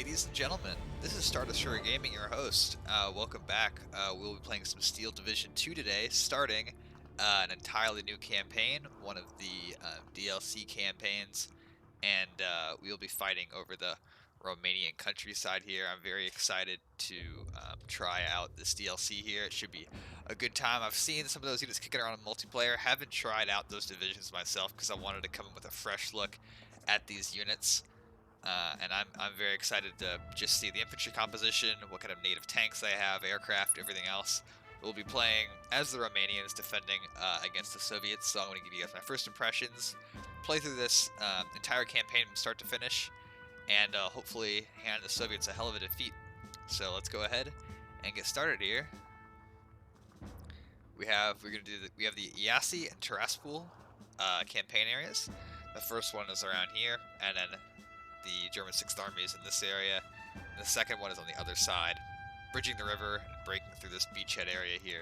ladies and gentlemen, this is Stardust Gaming, your host. Welcome back. We'll be playing some Steel Division 2 today, starting an entirely new campaign, one of the DLC campaigns, and we'll be fighting over the Romanian countryside here. I'm very excited to try out this DLC here. It should be a good time. I've seen some of those units kicking around in multiplayer. Haven't tried out those divisions myself because I wanted to come in with a fresh look at these units. And I'm very excited to just see the infantry composition, what kind of native tanks they have, aircraft, everything else. We'll be playing as the Romanians defending against the Soviets, so I'm going to give you guys my first impressions, play through this entire campaign from start to finish, and hopefully hand the Soviets a hell of a defeat. So let's go ahead and get started here. We have the IASI and Tiraspol campaign areas. The first one is around here, and then the German 6th Army is in this area. And the second one is on the other side, bridging the river and breaking through this beachhead area here.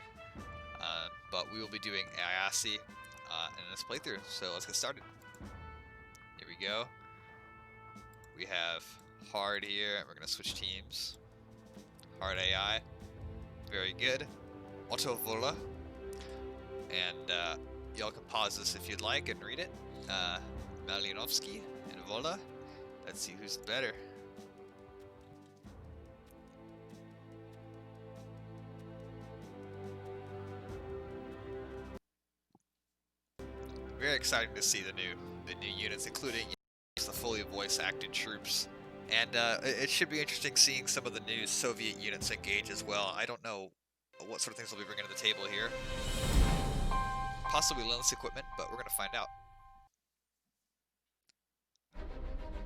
But we will be doing IASI in this playthrough, so let's get started. Here we go. We have hard here, and we're going to switch teams. Hard AI, very good. Auto Vola, and y'all can pause this if you'd like and read it. Malinovsky and Vola. Let's see who's better. Very exciting to see the new units, including the fully voice-acted troops. And it should be interesting seeing some of the new Soviet units engage as well. I don't know what sort of things they'll be bringing to the table here. Possibly lens equipment, but we're going to find out.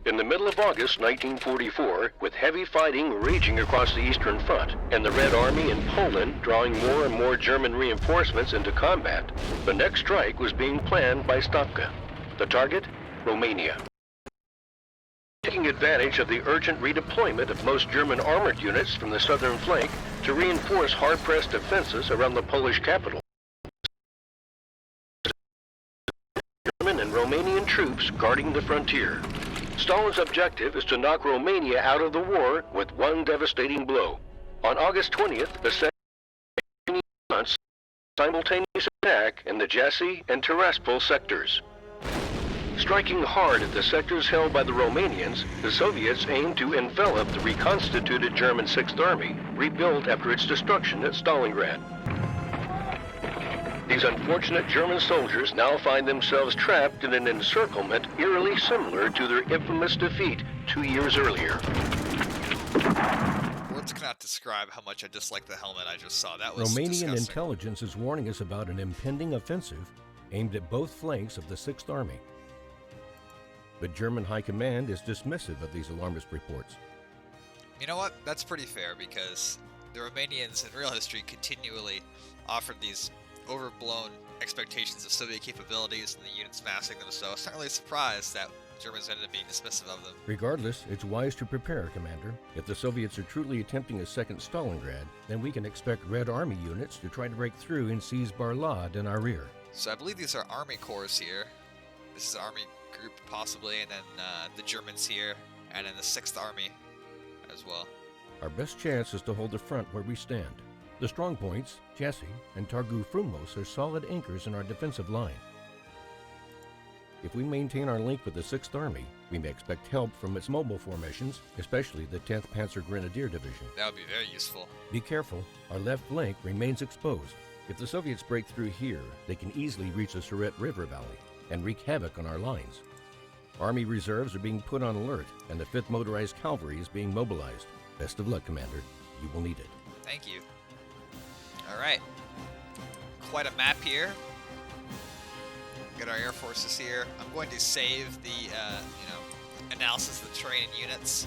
In the middle of August 1944, with heavy fighting raging across the Eastern Front, and the Red Army in Poland drawing more and more German reinforcements into combat, the next strike was being planned by Stavka. The target? Romania. Taking advantage of the urgent redeployment of most German armored units from the southern flank to reinforce hard-pressed defenses around the Polish capital. German and Romanian troops guarding the frontier. Stalin's objective is to knock Romania out of the war with one devastating blow. On August 20th, the second months simultaneous attack in the Jassy and Tiraspol sectors. Striking hard at the sectors held by the Romanians, the Soviets aimed to envelop the reconstituted German 6th Army, rebuilt after its destruction at Stalingrad. These unfortunate German soldiers now find themselves trapped in an encirclement eerily similar to their infamous defeat 2 years earlier. Words cannot describe how much I dislike the helmet I just saw. That was Romanian disgusting. intelligence is warning us about an impending offensive aimed at both flanks of the 6th Army. But German High Command is dismissive of these alarmist reports. You know what? That's pretty fair, because the Romanians in real history continually offered these overblown expectations of Soviet capabilities and the units massing them, so it's not really a surprise that Germans ended up being dismissive of them. Regardless, it's wise to prepare, Commander. If the Soviets are truly attempting a second Stalingrad, then we can expect Red Army units to try to break through and seize Barlad in our rear. So I believe these are Army corps here. This is Army group possibly, and then the Germans here, and then the 6th Army as well. Our best chance is to hold the front where we stand. The strong points, Jassy and Targu Frumos, are solid anchors in our defensive line. If we maintain our link with the 6th Army, we may expect help from its mobile formations, especially the 10th Panzer Grenadier Division. That would be very useful. Be careful, our left flank remains exposed. If the Soviets break through here, they can easily reach the Suret River Valley and wreak havoc on our lines. Army reserves are being put on alert, and the 5th Motorized Cavalry is being mobilized. Best of luck, Commander. You will need it. Thank you. Alright. Quite a map here. Got our air forces here. I'm going to save the analysis of the terrain and units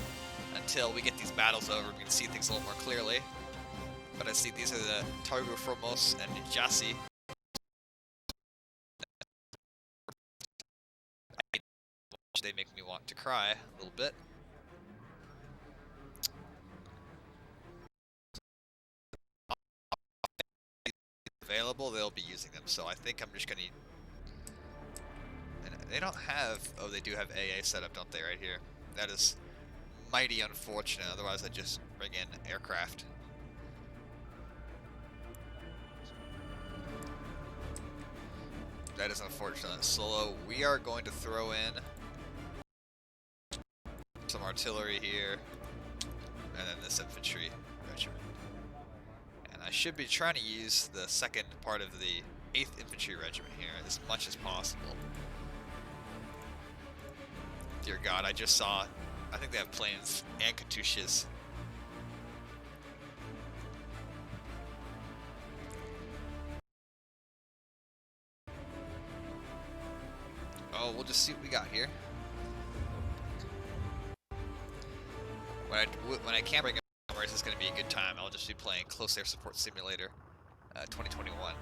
until we get these battles over. We can see things a little more clearly. But I see these are the Targu Frumos and Jassy. They make me want to cry a little bit. Available, they'll be using them, so I think I'm just gonna. And they don't have. Oh, they do have AA set up, don't they? Right here. That is mighty unfortunate, otherwise I'd just bring in aircraft. That is unfortunate. Solo, we are going to throw in some artillery here, and then this infantry regiment. And I should be trying to use the second part of the 8th Infantry Regiment here as much as possible. Dear God, I just saw, I think they have planes and Katyushas. Oh, we'll just see what we got here. When I can't bring cameras, it's going to be a good time. I'll just be playing Close Air Support Simulator 2021,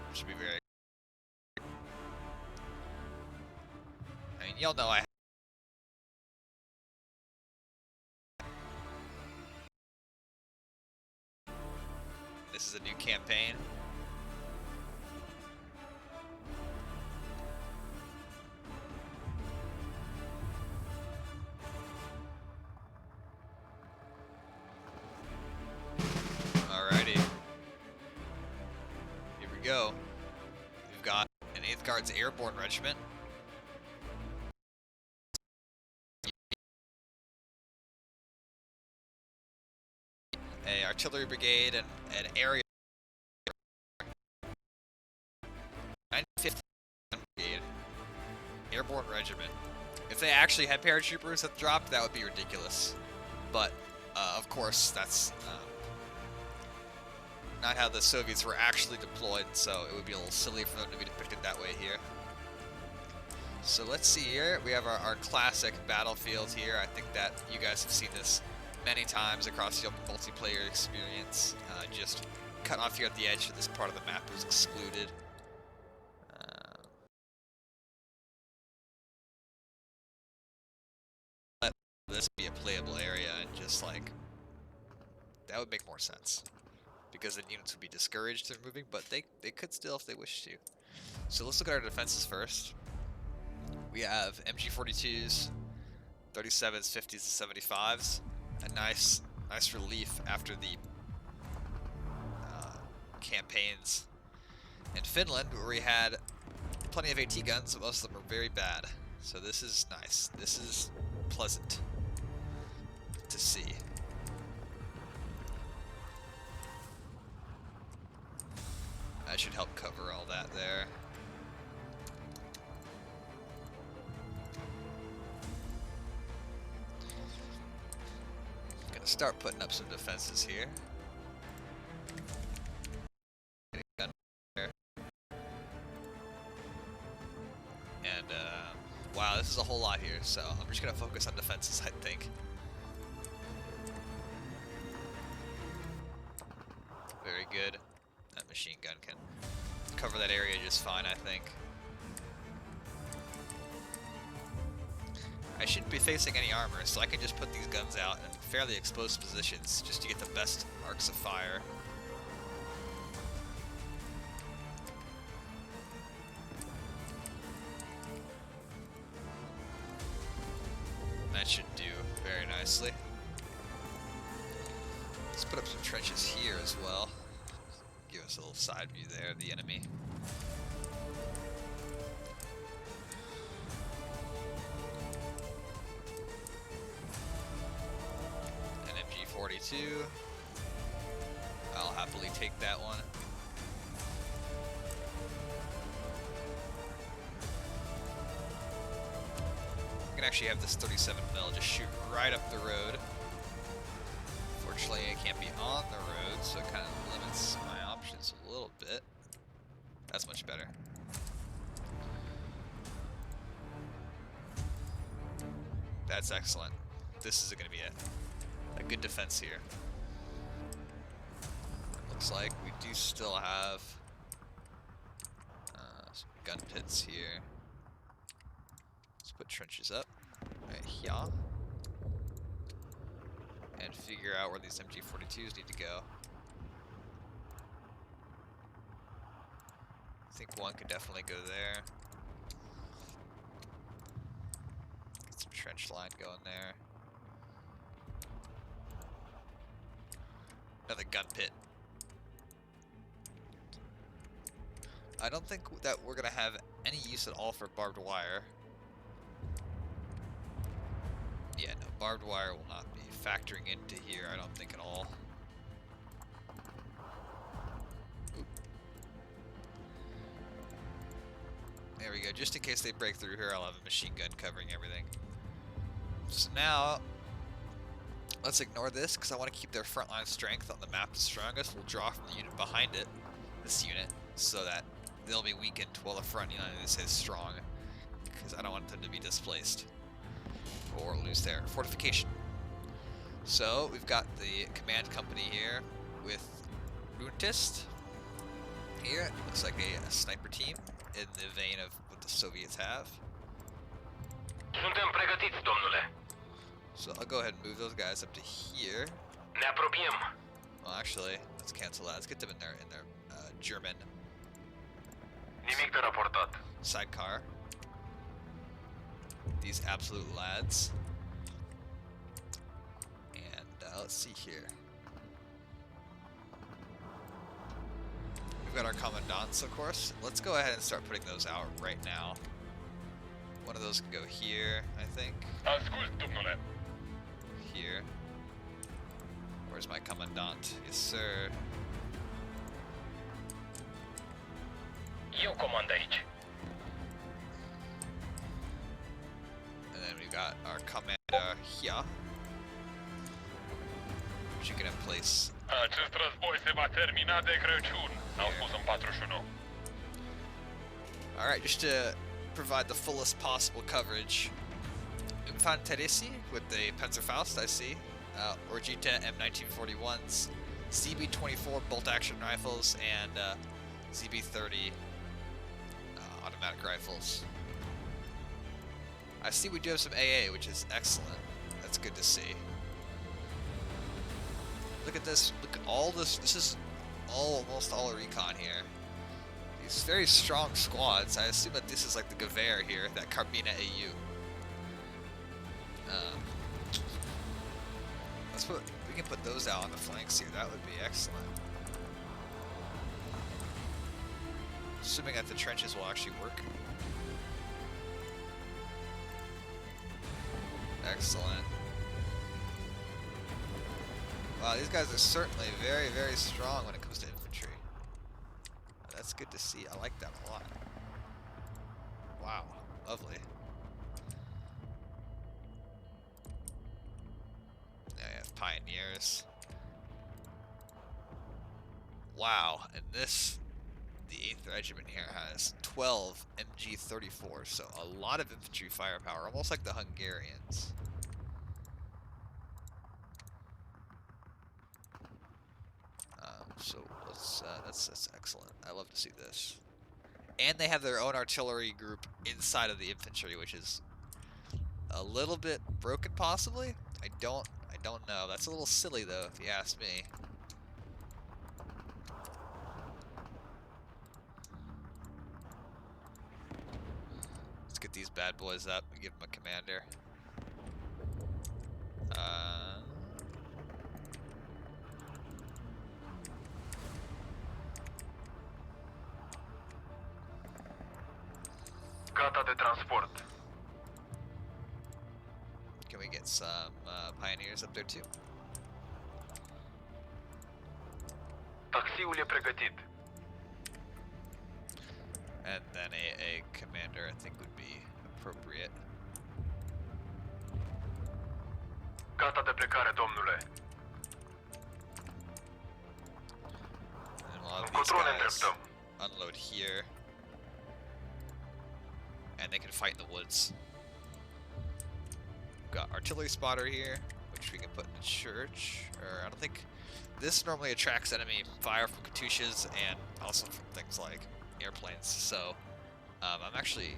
which should be very... I mean, y'all know I... This is a new campaign. Alrighty. Here we go. We've got an 8th Guards Airborne Regiment. A artillery brigade and an area 95th Brigade Airborne Regiment. If they actually had paratroopers that dropped, that would be ridiculous. But of course, that's not how the Soviets were actually deployed, so it would be a little silly for them to be depicted that way here. So let's see here. We have our classic battlefield here. I think that you guys have seen this many times across your multiplayer experience. Just cut off here at the edge, so this part of the map was excluded. Let this be a playable area and just like, that would make more sense. Because the units would be discouraged from moving, but they could still if they wish to. So let's look at our defenses first. We have MG42s, 37s, 50s, and 75s. A nice relief after the campaigns in Finland, where we had plenty of AT guns, but most of them are very bad. So this is nice. This is pleasant to see. That should help cover all that there. Gonna start putting up some defenses here. And wow, this is a whole lot here, so I'm just gonna focus on defenses, I think. Very good. That machine gun can cover that area just fine, I think. I shouldn't be facing any armor, so I can just put these guns out in fairly exposed positions just to get the best arcs of fire. That should do very nicely. Let's put up some trenches here as well. Give us a little side view there of the enemy. An MG42. I'll happily take that one. I can actually have this 37mm just shoot right up the road. Fortunately, it can't be on the road, so it kind of limits my options a little bit. That's much better. That's excellent. This is going to be a good defense here. Looks like we do still have some gun pits here. Let's put trenches up right here. And figure out where these MG42s need to go. I think one could definitely go there. Get some trench line going there. Another gun pit. I don't think that we're gonna have any use at all for barbed wire. Yeah, no, barbed wire will not be factoring into here, I don't think at all. Oop. There we go, just in case they break through here, I'll have a machine gun covering everything. So now, let's ignore this, because I want to keep their frontline strength on the map the strongest. We'll draw from the unit behind it, this unit, so that they'll be weakened while the front unit is strong, because I don't want them to be displaced or lose their fortification. So we've got the command company here with Runtist. Here looks like a sniper team in the vein of what the Soviets have. Suntem pregătiți, domnule. So I'll go ahead and move those guys up to here. Ne apropiem. Well, actually, let's cancel that. Let's get them in their German Nimic de raportat. sidecar. These absolute lads. And let's see here. We've got our commandants, of course. Let's go ahead and start putting those out right now. One of those can go here, I think. Ascult, domnule. Here. Where's my commandant? Yes, sir. Eu comand aici. And then we've got our commander here, which you can have place. Acest război se va termina de Crăciun. Au spus în 41. Alright, just to provide the fullest possible coverage. Infanterisi with the Panzerfaust, I see. Orgita M1941s, ZB-24 bolt-action rifles, and ZB-30 automatic rifles. I see we do have some AA, which is excellent. That's good to see. Look at this. Look at all this. This is almost all recon here. These very strong squads. I assume that this is like the Gewehr here, that Carbina AU. We can put those out on the flanks here. That would be excellent. Assuming that the trenches will actually work. Excellent. Wow, these guys are certainly very, very strong when it comes to infantry. That's good to see. I like that a lot. Wow, lovely. Now you have pioneers. Wow, and this, the 8th Regiment here has 12 MG34, so a lot of infantry firepower, almost like the Hungarians. So that's excellent. I love to see this. And they have their own artillery group inside of the infantry, which is a little bit broken, possibly. I don't know. That's a little silly, though, if you ask me. Let's get these bad boys up and give them a commander. Gata de transport. Can we get some pioneers up there too? Taxiul e pregătit. And then a commander, I think, would be appropriate. Gata de plecare, domnule. And we'll have these guys unload here. And they can fight in the woods. We've got artillery spotter here, which we can put in the church. Or I don't think this normally attracts enemy fire from Katyushas and also from things like airplanes. So I'm actually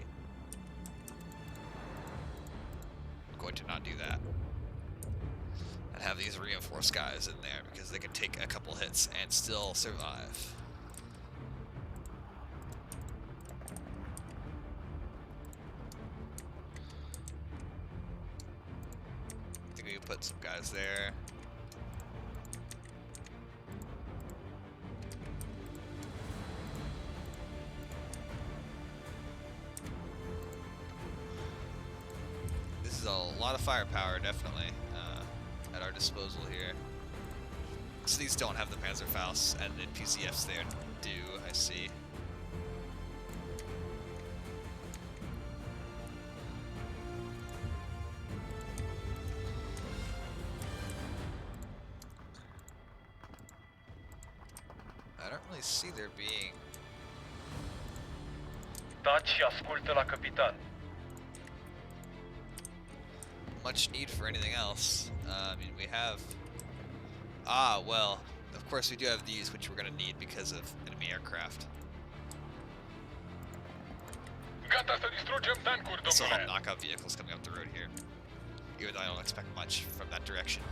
going to not do that and have these reinforced guys in there because they can take a couple hits and still survive. Put some guys there. So a lot of firepower, definitely, at our disposal here. So these don't have the Panzerfaust, and the PCFs there do, I see. I don't really see there being Taci și ascultă la capitan. much need for anything else. I mean, we have... Ah, well, of course we do have these, which we're going to need because of enemy aircraft. Gata să distrugem tancuri, We still have domnule. knockout vehicles coming up the road here, even though I don't expect much from that direction.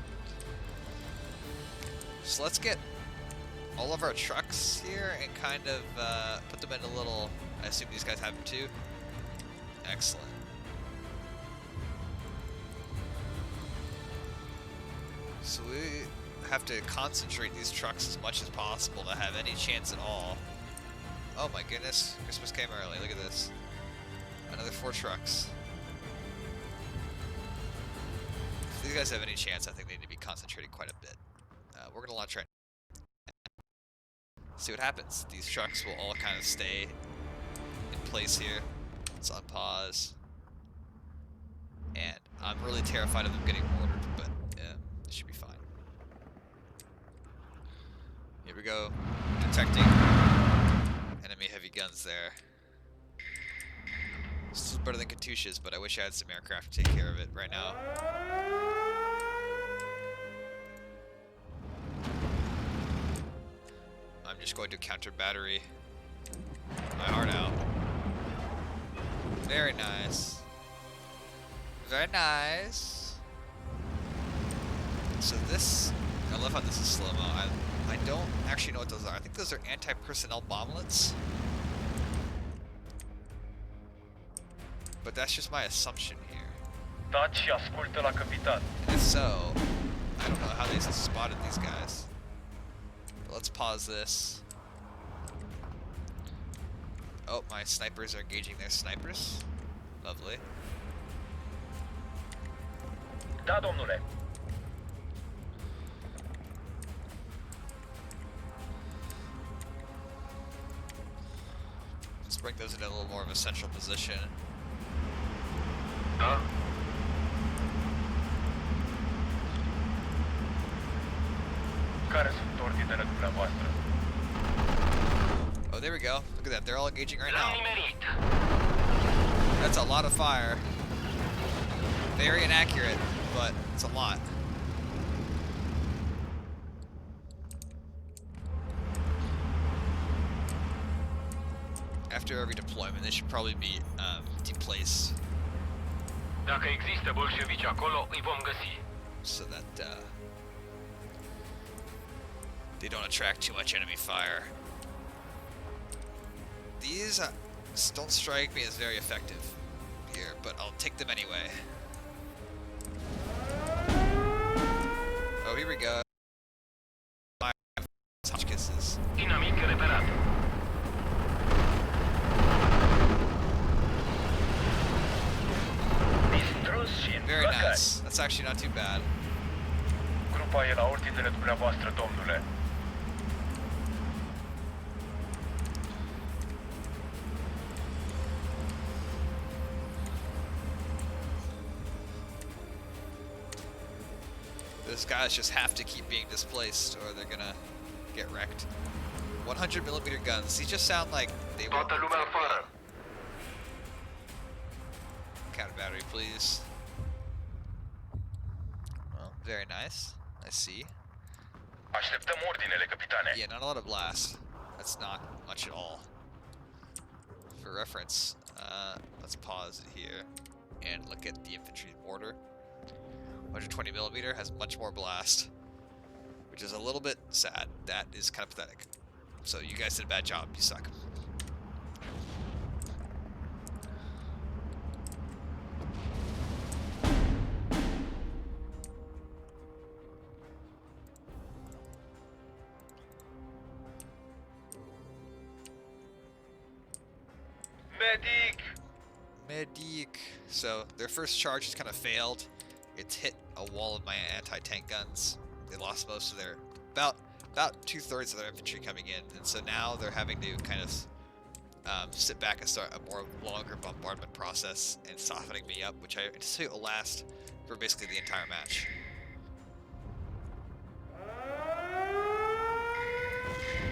So let's get all of our trucks here and kind of put them in a little... I assume these guys have them too? Excellent. So we have to concentrate these trucks as much as possible to have any chance at all. Oh my goodness, Christmas came early, look at this. Another 4 trucks. If these guys have any chance, I think they need to be concentrating quite a bit. We're going to launch right now. See what happens. These trucks will all kind of stay in place here. Let's unpause. And I'm really terrified of them getting mortared, but it should be fine. Here we go. Detecting enemy heavy guns there. This is better than Katyusha's, but I wish I had some aircraft to take care of it right now. I'm just going to counter battery my heart out. Very nice. Very nice. So this, I love how this is slow-mo. I don't actually know what those are. I think those are anti-personnel bomblets. But that's just my assumption here. Taci și ascultă la capitan. And if so, I don't know how they spotted these guys. But let's pause this. Oh, my snipers are engaging their snipers. Lovely. Da, domnule. Let's bring those in a little more of a central position. Da. Care sunt ordinele dumneavoastră? Oh, there we go. Look at that. They're all engaging right now. That's a lot of fire. Very inaccurate, but it's a lot. After every deployment, they should probably be deplaced Dacă există bolșevici acolo, îi vom găsi. so that they don't attract too much enemy fire. These don't strike me as very effective here, but I'll take them anyway. Oh, here we go. Touch kisses. Inamic reperat. Distrus și Very înflăcări. nice. That's actually not too bad. Grupa e la ordinele dumneavoastră, domnule. Those guys just have to keep being displaced or they're gonna get wrecked. 100mm guns. These just sound like they won't Toată lumea afară. counter battery, please. Well, very nice. I see. Așteptăm ordinele, capitane. Yeah, not a lot of blast. That's not much at all. For reference, let's pause it here and look at the infantry mortar. 120mm has much more blast, which is a little bit sad. That is kind of pathetic. So you guys did a bad job. You suck. Medic! Medic. So their first charge has kind of failed. It's hit a wall of my anti-tank guns. They lost most of their about 2/3 of their infantry coming in, and so now they're having to kind of sit back and start a more longer bombardment process and softening me up, which I anticipate will last for basically the entire match.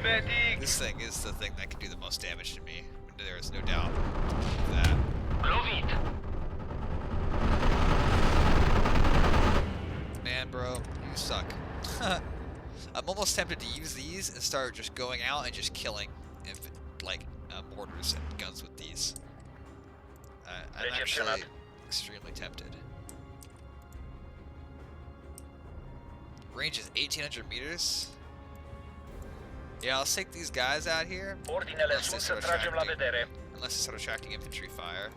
Medic! This thing is the thing that can do the most damage to me. There is no doubt of that. Lovit! Man, bro, you suck. I'm almost tempted to use these and start just going out and just killing mortars and guns with these. I'm actually extremely tempted. Range is 1,800 meters. Yeah, I'll take these guys out here. Unless they start attracting infantry fire.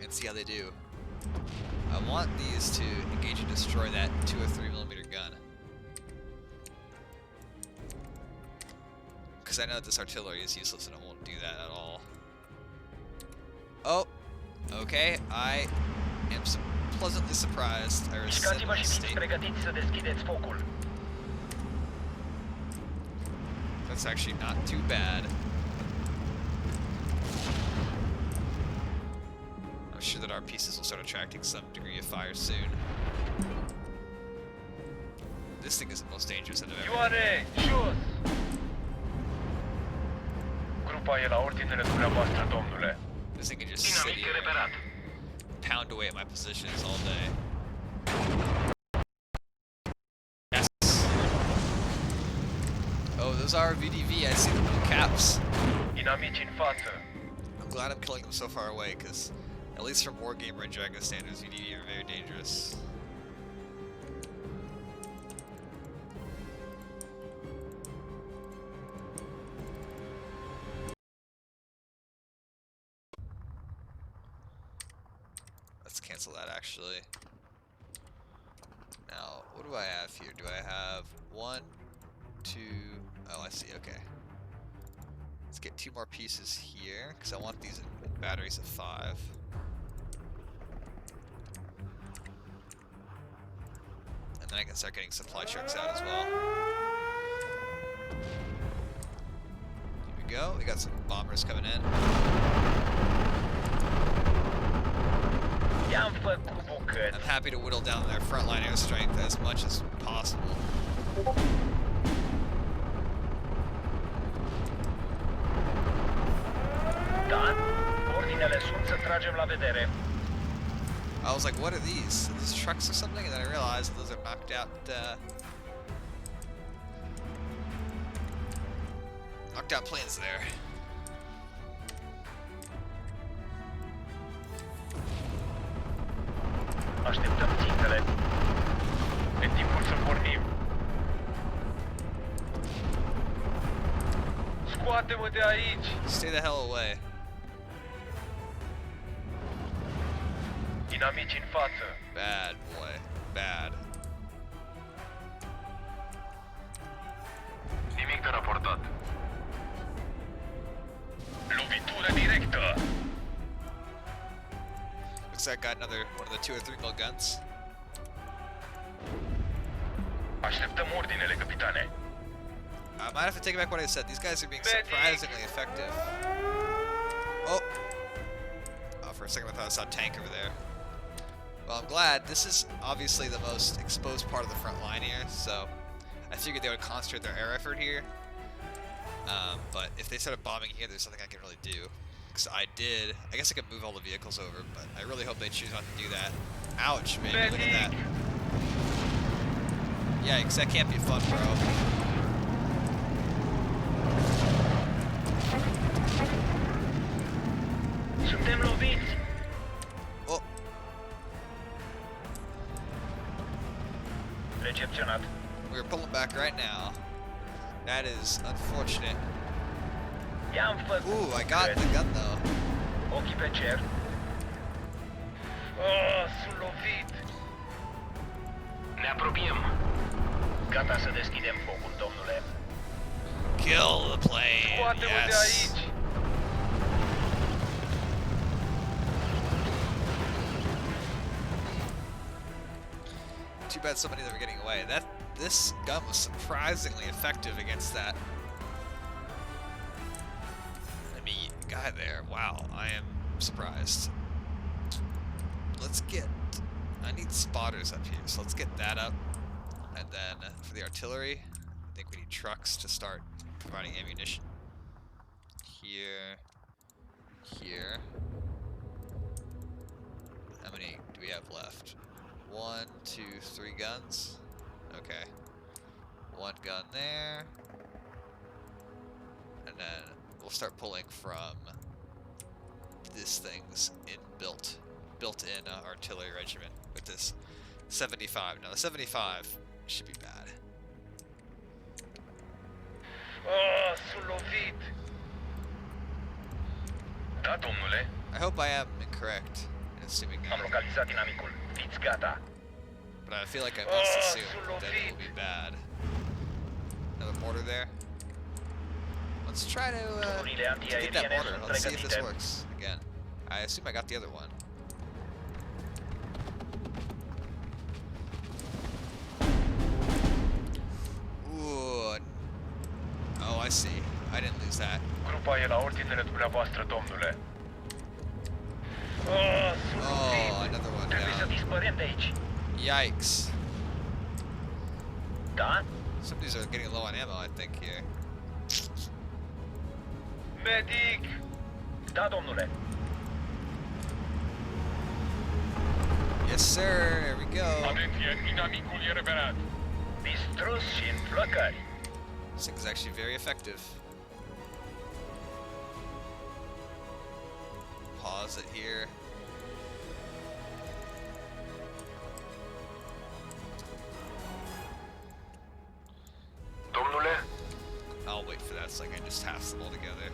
And see how they do. I want these to engage and destroy that 2 or 3 millimeter gun. Because I know that this artillery is useless and it won't do that at all. Oh! Okay, I am pleasantly surprised. I resent my state. That's actually not too bad. I'm sure that our pieces will start attracting some degree of fire soon. This thing is the most dangerous that I've ever Ioane, jos! Grupa e la ordinele dumneavoastră, domnule. This thing can just sit Dinamic here reperat. and pound away at my positions all day. Yes! Oh, those are VDV. I see the blue caps. Inamici în față. I'm glad I'm killing them so far away, because at least from Wargamer and Dragon standards, VDV are very dangerous. Let's cancel that actually. Now, what do I have here? Do I have 1, 2, oh I see, okay. Let's get 2 more pieces here, because I want these in batteries of 5. And then I can start getting supply trucks out as well. Here we go, we got some bombers coming in. I'm happy to whittle down their frontline air strength as much as possible. Dan, ordinele sunt să tragem la vedere. I was like, what are these? Are these trucks or something? And then I realized those are knocked out planes there. Așteptăm țintele. E timpul să pornim. Scoate-mă de aici! Stay the hell away. Inamici în față. Bad boy. Bad. Nimic de raportat. Lovitură directă! Looks like I got another one of the 2 or 3 mil guns. Așteptăm ordinele, capitane. I might have to take back what I said. These guys are being surprisingly effective. Oh! Oh, for a second I thought I saw a tank over there. Well, I'm glad. This is obviously the most exposed part of the front line here, so I figured they would concentrate their air effort here. But if they started bombing here, there's nothing I can really do. Because I guess I could move all the vehicles over, but I really hope they choose not to do that. Ouch, man, look at that. Yikes, that can't be fun, bro. Suntem loviți! Oh, Recepționat. we're pulling back right now. That is unfortunate. I-am făcut. Ooh, I got the gun though. Ochii pe cer. Oh, sunt lovit! Ne apropiem. Gata să deschidem focul, domnule. Kill the plane. Scoate-mă de Yes. aici! Too bad so many of them are getting away. This gun was surprisingly effective against that enemy guy there. Wow, I am surprised. Let's get... I need spotters up here, so let's get that up. And then for the artillery, I think we need trucks to start providing ammunition. Here. Here. How many do we have left? 1, 2, 3 guns. Okay. 1 gun there. And then we'll start pulling from this thing's built-in artillery regiment with this 75. Now the 75 should be bad. Oh, sunt lovit! Da, domnule. I hope I am incorrect in assuming Am that, localizat inamicul. Fiți gata. but I feel like I must assume sunt that it will lovit. be bad. Another mortar there. Let's try to Tunurile get that antiaeriene mortar. sunt Let's see if this pregătite. works again. I assume I got the other one. Ooh. Oh, I see. I didn't lose that. Grupa e la ordinele dumneavoastră, domnule. Oh, sunt lovit! Oh, another one Trebuie să down. dispărem de aici. Yikes. Da? Some of these are getting low on ammo, I think, here. Medic! Da, domnule. Yes, sir. There we go. Atenție, inamicul e revelat. Distrus și în flăcări. This thing is actually very effective. Pause it here. Domnule, I'll wait for that so I can just task them all together.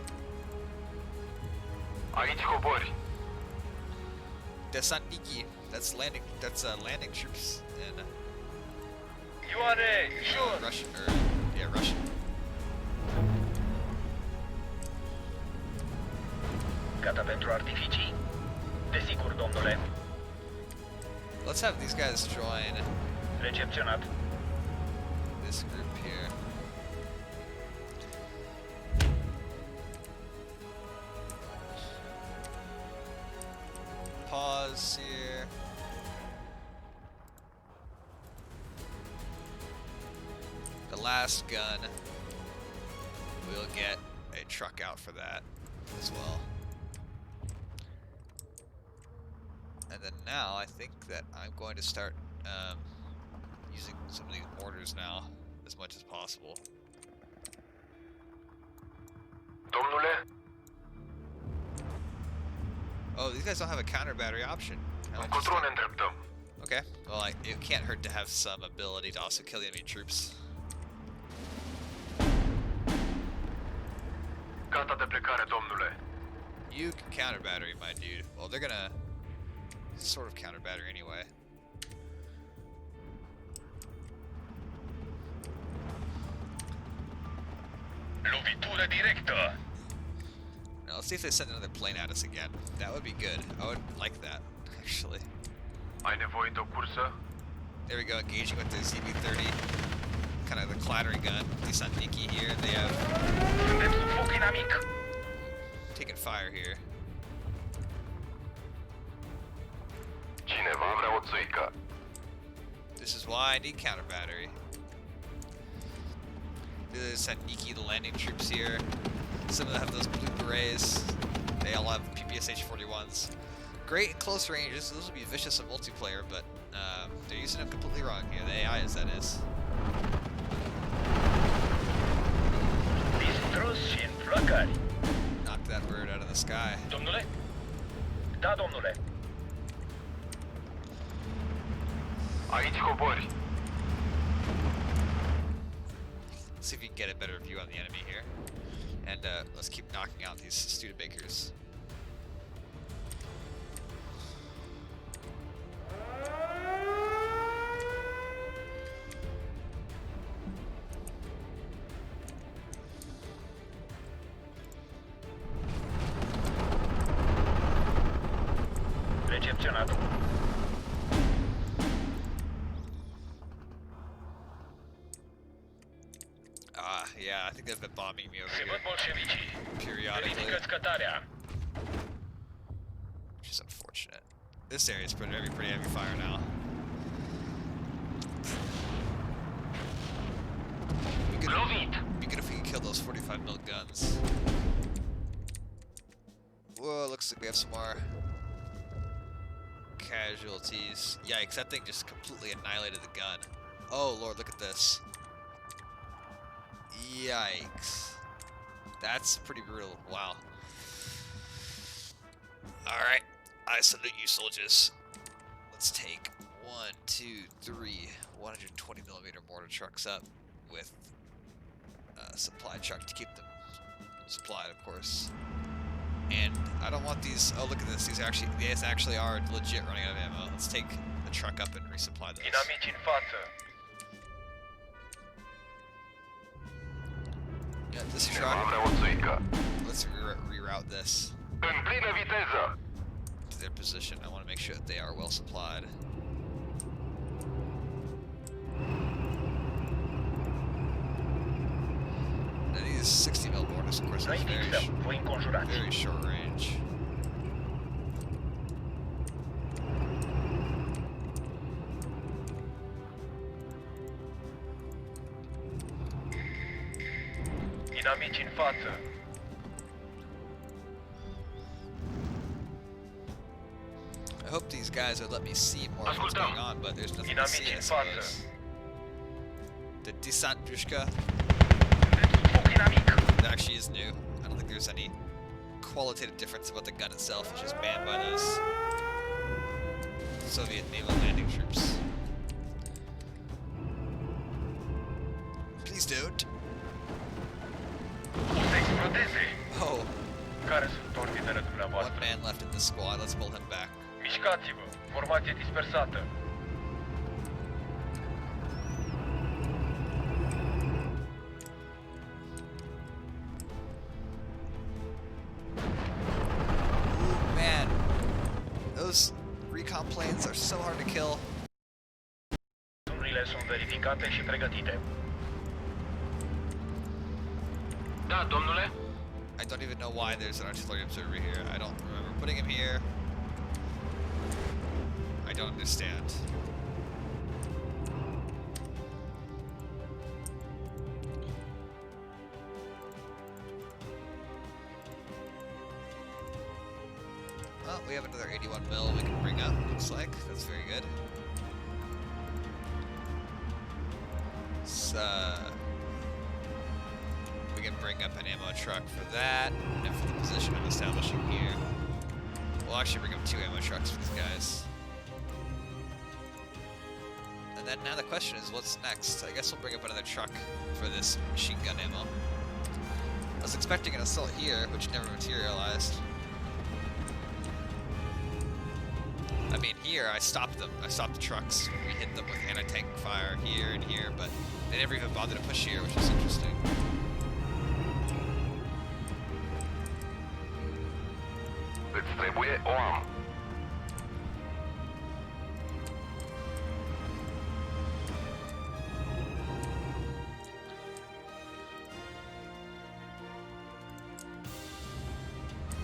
aici cobori. Desantniki. That's landing troops in Ioane, jos! Russian, Russian. Gata pentru artificii? Desigur, domnule. Let's have these guys join Recepționat. this group here. Pause here. The last gun, we'll get a truck out for that as well. And then now I think that I'm going to start using some of these mortars now as much as possible. Domnule, Oh, these guys don't have a counter battery option. How încotro ne interesting. îndreptăm. Okay, well, it can't hurt to have some ability to also kill enemy troops. Gata de plecare, domnule. You can counter battery, my dude. Well, they're gonna sort of counter battery anyway. Lovitură directă. Now let's see if they send another plane at us again. That would be good. I would like that, actually. Ai nevoie de o cursă? There we go, engaging with the ZB-30. Kind of the clattering gun. Desantniki here. They have Suntem sub foc inamic. taken fire here. Cineva vrea o țuică. This is why I need counter battery. There's Desantniki, the landing troops here. Some of them have those blue berets. They all have PPSH 41s. Great in close ranges. Those will be vicious in multiplayer, but they're using them completely wrong here. The AI is, that is. Distrus și în flăcări. Knock that bird out of the sky. Domnule? Da, domnule. Aici cobori. Let's see if we can get a better view on the enemy here. And let's keep knocking out these Studebakers. Recepționat. Yeah, I think they've been bombing me over Se here văd bolșevicii. periodically, Ridică-ți cătarea. which is unfortunate. This area is pretty heavy fire now. Lovit. Be good if we can kill those 45 mil guns. Whoa, looks like we have some more casualties. Yikes, that thing just completely annihilated the gun. Oh lord, look at this. Yikes. That's pretty brutal. Wow. Alright, I salute you, soldiers. Let's take 1, 2, 3 120 millimeter mortar trucks up with a supply truck to keep them supplied, of course. And I don't want these. Oh, look at this. These actually are legit running out of ammo. Let's take the truck up and resupply those. Inamici în față. Yeah, this truck. Let's reroute this În plină viteză. to their position. I want to make sure that they are well supplied. Now these 60 mil mortars, of course, Noi are fixăm, voi înconjurați. very short range. Inamici în față. I hope these guys would let me see more of what's going on, but there's nothing to see, I suppose. The Desantrushka Sunteți sub foc inamic. actually is new. I don't think there's any qualitative difference about the gun itself, which is manned by those Soviet naval landing troops. Please don't. O să explodeze. Oh, Care sunt ordinele one dumneavoastră? man left in the squad. Let's pull him back. Mișcați-vă. Formație dispersată. Ooh, man. Those recon planes are so hard to kill. Tunurile sunt verificate și pregătite. Da, domnule. I don't even know why there's an artillery observer here. I don't remember putting him here. I don't understand. Well, we have another 81 mil we can bring up, looks like. That's very good. So, we can bring up an ammo truck for that, and for the position I'm establishing here. We'll actually bring up 2 ammo trucks for these guys. And then now the question is, what's next? I guess we'll bring up another truck for this machine gun ammo. I was expecting an assault here, which never materialized. I mean, here I stopped them. I stopped the trucks. We hit them with anti-tank fire here and here, but they never even bothered to push here, which is interesting. Îți trebuie om.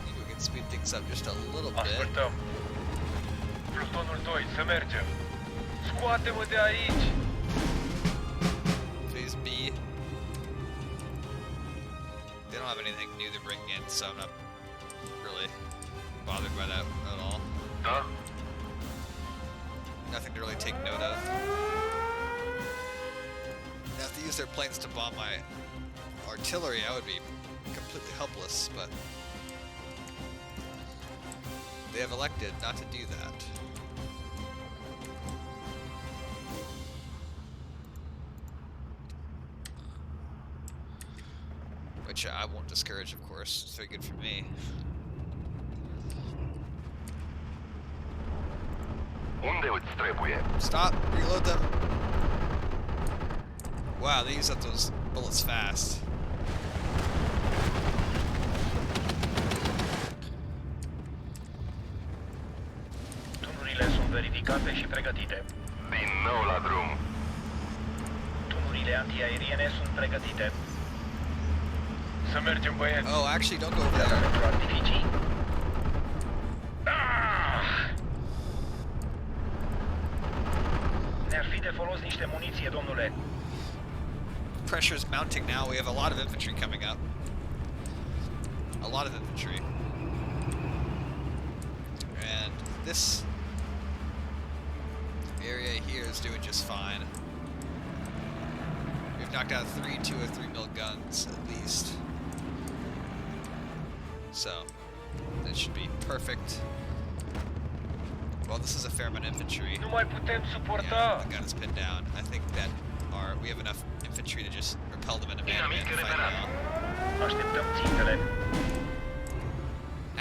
Maybe we can speed things up just a little bit. Ascultăm. Plutonul 2, să mergem. Scoate-mă de aici. Please B. They don't have anything new to bring in, so I'm not really bothered by that at all. Da? Nothing to really take note of. Now, if they use their planes to bomb my artillery, I would be completely helpless, but they have elected not to do that. Which I won't discourage, of course. It's very good for me. Unde îți trebuie? Stop! Reload them! Wow, they use up those bullets fast. verificate și pregătite. Din nou la drum. Tunurile antiaeriene sunt pregătite. Să mergem, băieți. Oh, actually, don't go over Gata there. pentru artificii. Ne-ar fi de folos niște muniție, domnule. Pressure's mounting now. We have a lot of infantry coming up. A lot of infantry. And this area here is doing just fine. We've knocked out 3 2 or 3 mil guns at least. So that should be perfect. Well, this is a fair amount of infantry. Nu mai putem suporta. Yeah, the gun is pinned down. I think that we have enough infantry to just repel them in a man-to-man fight now. Așteptăm țintele.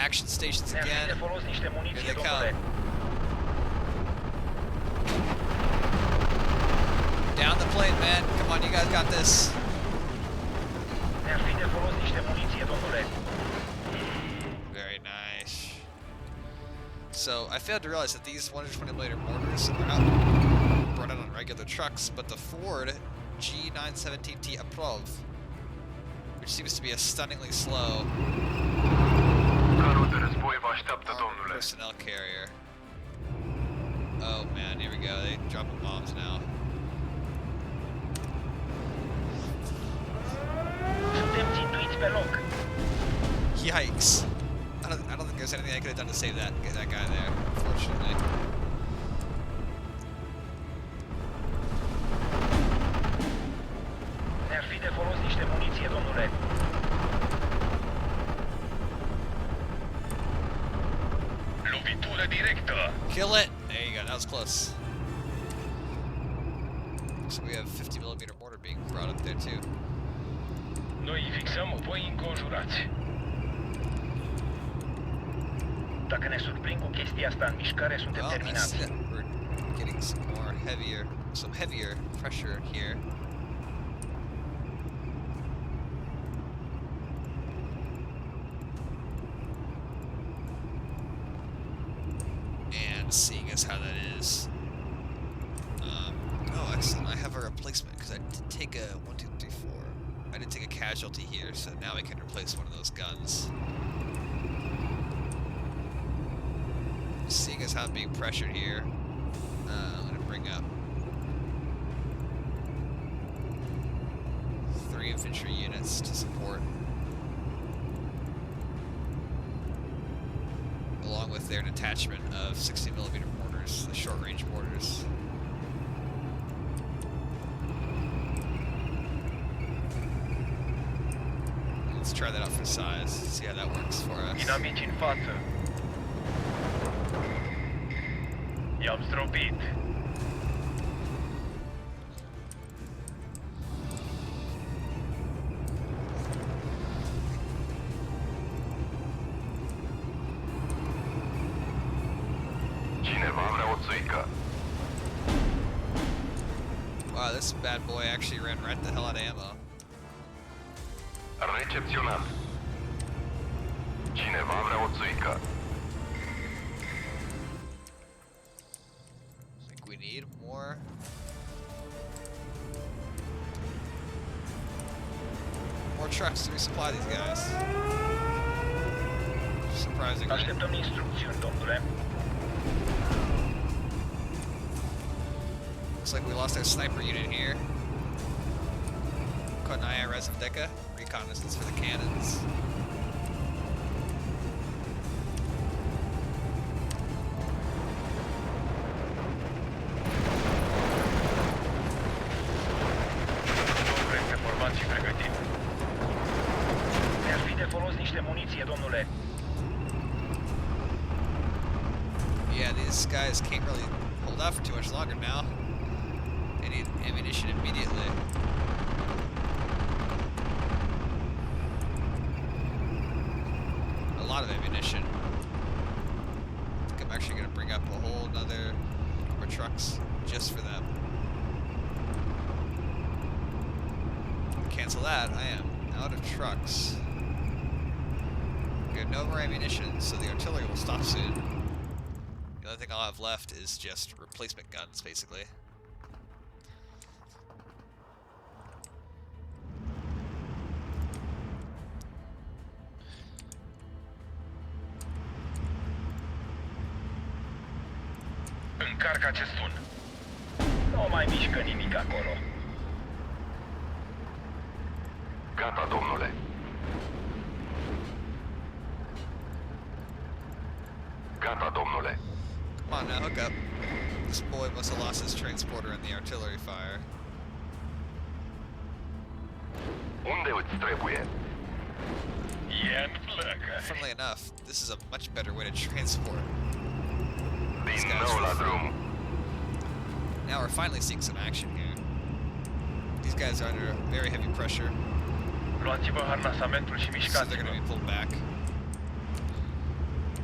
Action stations Ne-ar fi de again. folos niște muniție, Here they domnule. come. Down the plane, man. Come on, you guys got this. Ne-ar fi de folos niște muniție, domnule. Very nice. So, I failed to realize that these 120mm mortars are not brought out on regular trucks, but the Ford G917T Aprov, which seems to be a stunningly slow Carul de război vă așteaptă, armored domnule. personnel carrier. Oh man, here we go. They dropping bombs now. Suntem țintuiți pe loc. Yikes! I don't think there's anything I could have done to save that guy there, unfortunately. Ne-ar fi de folos niște muniție, domnule. Lovitură directă. Kill it! There you go, that was close. So we have 50mm mortar being brought up there too. Noi îi fixăm, voi înconjurați. Dacă ne surprind cu chestia asta în mișcare, suntem Well, I terminați. see that we're getting some heavier pressure here. And seeing as how that is. Oh, excellent. I have a replacement because I did take a 1, 2, 3, 4. I did take a casualty here, so now I can replace one of those guns. Seeing as how I'm being pressured here, I'm gonna bring up 3 infantry units to support, along with their detachment of 60mm mortars, the short-range mortars. Let's try that out for size, see how that works for us. Inamici în față. I-am zdrobit. Cineva vrea o țuică. Wow, this bad boy actually ran right the hell out of ammo. Recepționat. Cineva vrea o țuică. I think we need more. More trucks to resupply these guys. Surprisingly. Așteptăm instrucțiuni, domnule. Looks like we lost our sniper unit here. Konaya Rezavdeka, reconnaissance for the cannons. Domnule, este format și pregătit. Ne-ar fi de folos niște muniție, domnule. Yeah, these guys can't really hold out for too much longer now. They need ammunition immediately. A lot of ammunition. I think I'm actually going to bring up a whole nother number of trucks just for them. Cancel that. I am out of trucks. We have no more ammunition, so the artillery will stop soon. The only thing I'll have left is just replacement guns, basically. Încarcă acest tun. Nu mai mișcă nimic acolo. Gata, domnule. Gata, domnule. Come on now, hook up. This boy must have lost his transporter in the artillery fire. Unde îți trebuie? E în plăcă. Funnily enough, this is a much better way to transport. Din nou la drum. Now we're finally seeing some action here. These guys are under very heavy pressure, Luați-vă harnasamentul și so they're mișcați-vă. going to be pulled back.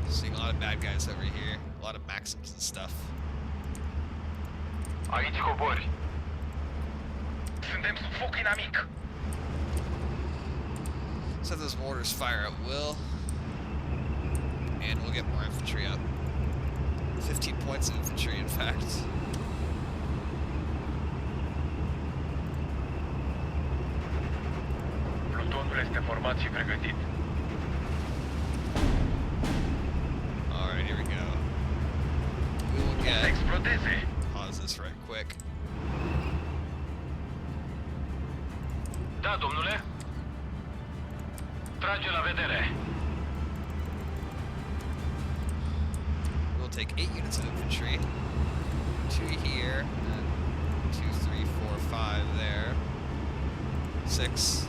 Seeing a lot of bad guys over here, a lot of maxims and stuff. Aici cobori. Suntem sub foc inamic. Let's have those mortars fire at will, and we'll get more infantry up. 15 points of infantry, in fact. Plutonul este format și pregătit. Alright, here we go. We will Să get... explodeze. Pause this right quick. Da, domnule. Trage la vedere. We'll take 8 units of infantry. 2 here, and 2, 3, 4, 5 there. 6,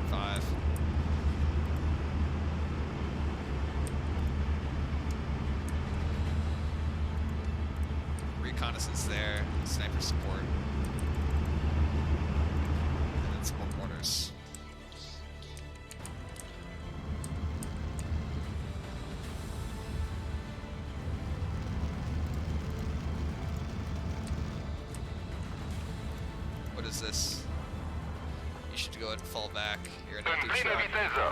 5. Reconnaissance there, sniper support. And then some more mortars. What is this? You should go ahead and fall back. You're an În empty plină truck. viteză.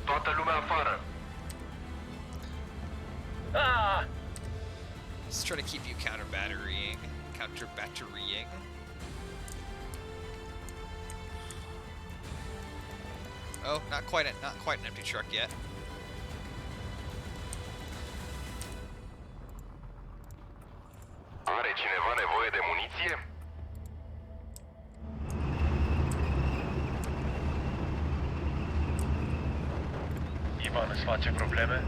Toată lumea afară. Ah! Let's try to keep you counter-batterying. Counter-batterying. Oh, not quite an empty truck yet. Are cineva nevoie de muniție? Ivan îți face probleme?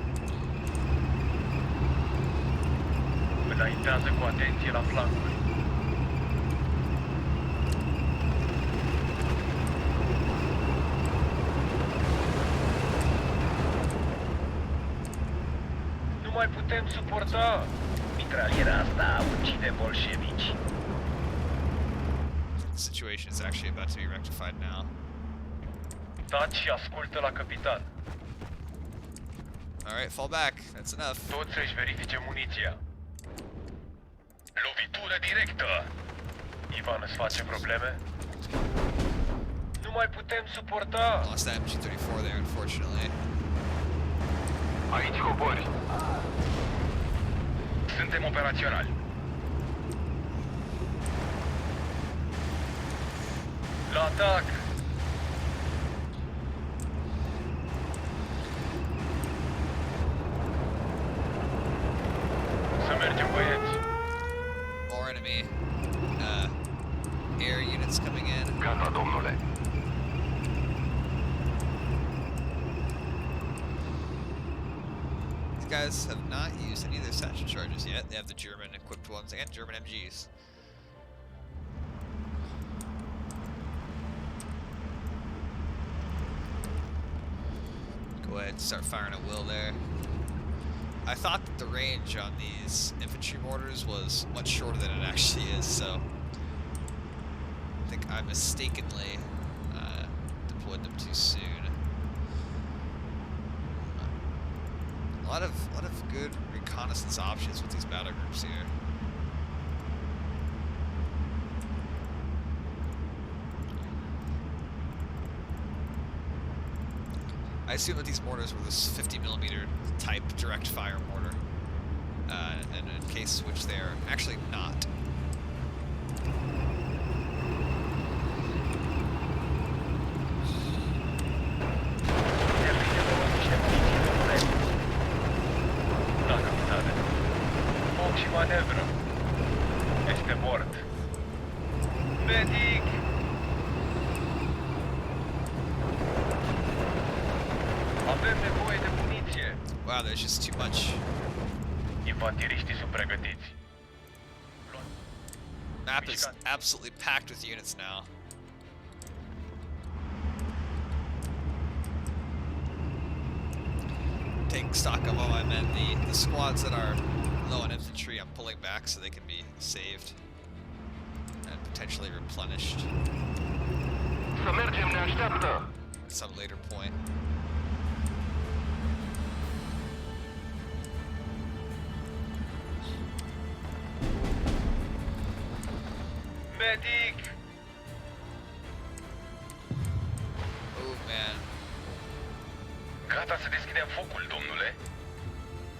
Înaintează cu atenție la flancuri. Nu mai putem suporta! Mitraliera asta ucide bolșevici. The situation is actually about to be rectified now. Taci și ascultă la capitan. Alright, fall back. That's enough. Toți să-și verifice muniția. Lovitură directă! Ivan îți face probleme? Nu mai putem suporta! Lost that MG34 there, unfortunately. Aici cobori. Suntem operaționali. La atac! Să mergem, băieți! More enemy. Air units coming in. Gata, domnule. These guys have not used any of their satchel charges yet. They have the German equipped ones and German MGs. Go ahead and start firing at will there. I thought that the range on these infantry mortars was much shorter than it actually is, so I think I mistakenly deployed them too soon. A lot of good reconnaissance options with these battle groups here. I assume that these mortars were this 50mm type direct fire mortar. cases which they're actually not. Manevră. Este mort. Medic! Avem nevoie de muniție. Wow, there's just too much. Infantiliștii sunt pregătiți. Map is absolutely packed with units now. Taking stock of all my men, the squads that are low on infantry, I'm pulling back so they can be saved and potentially replenished Să mergem, ne așteaptă! at some later point. Medic! Oh man, Gata să deschidem focul, domnule.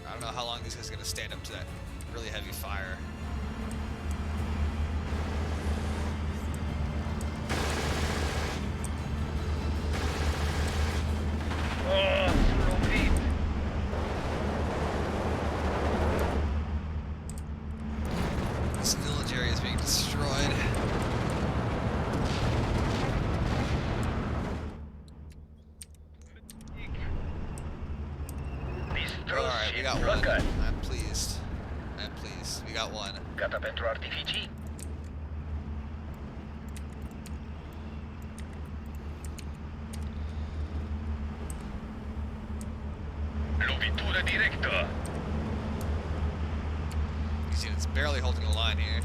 I don't know how long these guys are gonna stand up to that really heavy fire. Oh, sunt lovit. This village area is being destroyed. Alright, we got one. I'm pleased. I'm pleased. We got one. Gata pentru artificii? Lovitură directă. These units barely holding a line here.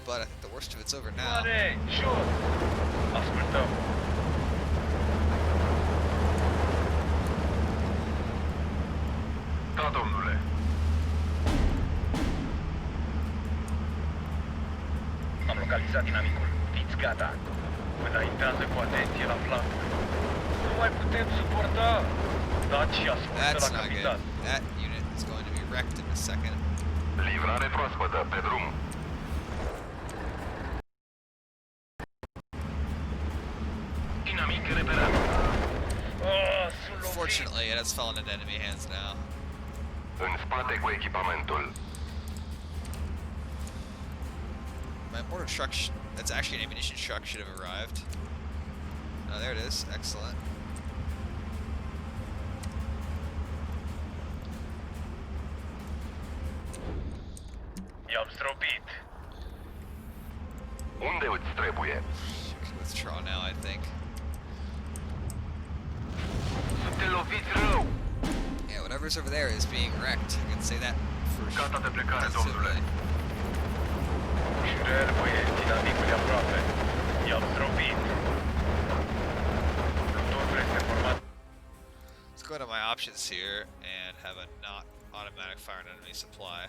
But I think the worst of it's over now. Mare, jos! Ascultăm. Da, domnule. Am localizat dinamicul. Fiți gata. Înaintează cu atenție la flancuri. Nu mai putem suporta. Dați și ascultă That's la not good. capitan. That unit is going to be wrecked in a second. Livrare proaspătă, pe drum. Inamic reperat. Oh, sunt lovit. Fortunately, it has fallen into enemy hands now. În spate cu echipamentul. My mortar truck, that's actually an ammunition truck, should have arrived. Oh, there it is. Excellent. I-am zdrobit. Unde îți trebuie? We can withdraw now, I think. Suntem loviți rău. Yeah, whatever's over there is being wrecked. I can say that for Gata de plecare, domnule. positively. Jurel, băieți, dinamicul e aproape. I-am zdrobit. Totul este format. Let's go to my options here and have a not automatic fire on enemy supply.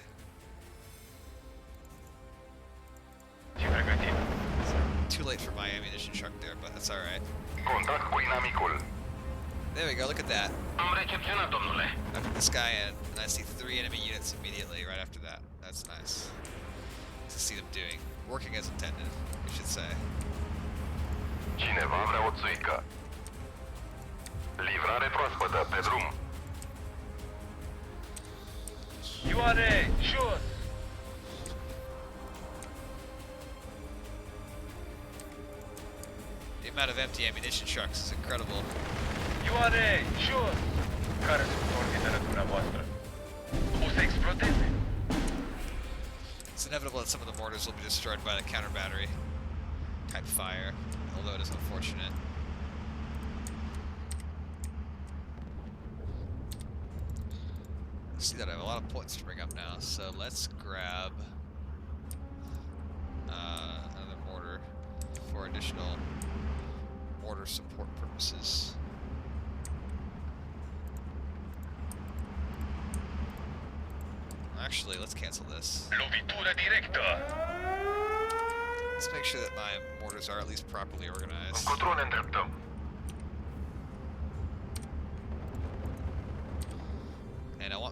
Și pregătit. Too late for my ammunition truck there, but that's alright. Contact cu inamicul. There we go, look at that. Am recepționat, domnule. I put this guy in, and I see 3 enemy units immediately right after that. That's nice to see them doing. Working as intended, we should say. Cineva vrea o țuică. Livrare proaspătă, pe drum. Ioane, jos! The amount of empty ammunition trucks is incredible. Ioane, jos! Care sunt ordinele dumneavoastră? O să explodeze. It's inevitable that some of the mortars will be destroyed by the counter battery type fire, although it is unfortunate. See that I have a lot of points to bring up now, so let's grab another mortar for additional mortar support purposes. Actually, let's cancel this. Lovitură directă. Let's make sure that my mortars are at least properly organized. Încotro ne îndreptăm.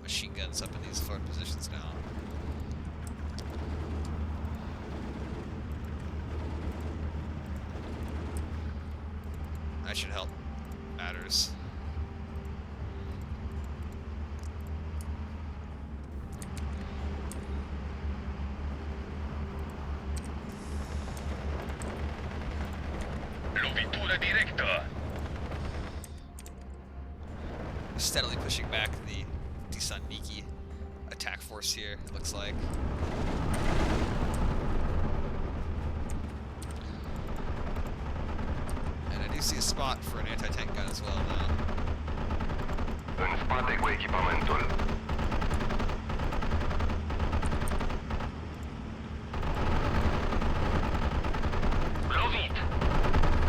machine guns up in these forward positions now. That should help matters. Lovitură directă. Steadily pushing back the Thessaloniki attack force here, it looks like. And I do see a spot for an anti-tank gun as well now. În spate cu echipamentul. Lovit.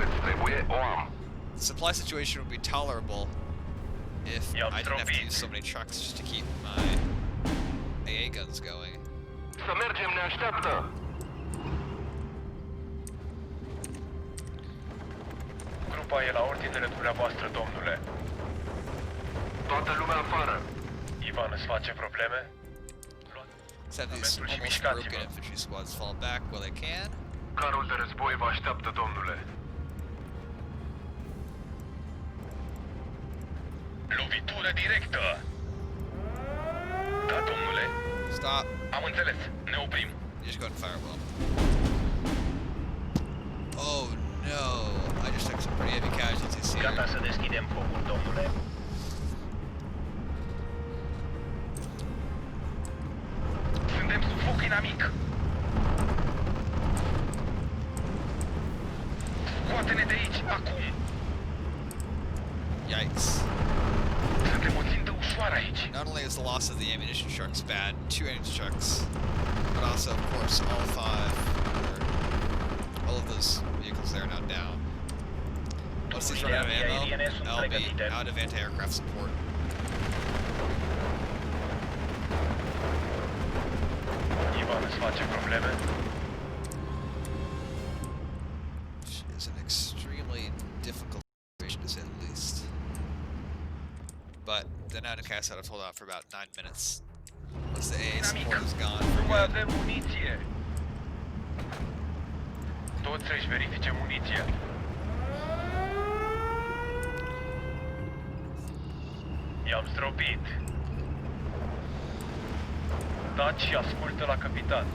Îți trebuie o am. The supply situation would be tolerable if Yep, I didn't have to trophy. use so many trucks just to keep my AA guns going. Să mergem, ne așteaptă. Grupa e la ordinele dumneavoastră, domnule. Toată lumea afară. Ivan îți face probleme? Let's have these Momentul și almost mișcați-vă. broken infantry squads fall back while they can. Carul de război vă așteaptă, domnule. Lovitură directă. Da, domnule. Stop. Am înțeles. Ne oprim. You just go ahead and fire well. Oh no! I just took some pretty heavy casualties here. Gata să deschidem focul, domnule. Suntem sub foc inamic. Scoate-ne de aici, acum. Yikes. Suntem o țintă ușoară aici. Not only is the loss of the ammunition trucks bad, 2 ammunition trucks, but also, of course, all of those vehicles there are now down. Once these run out of ammo, I'll be out of anti-aircraft support. Ivan îți face probleme? Which is an extremely difficult situation to say the least. But the Nauticasts had to hold out for about 9 minutes. Once the AA support is gone Nu for mai good. avem muniție. Toți să-și verifice muniția. I-am zdrobit. Taci și ascultă la capitan.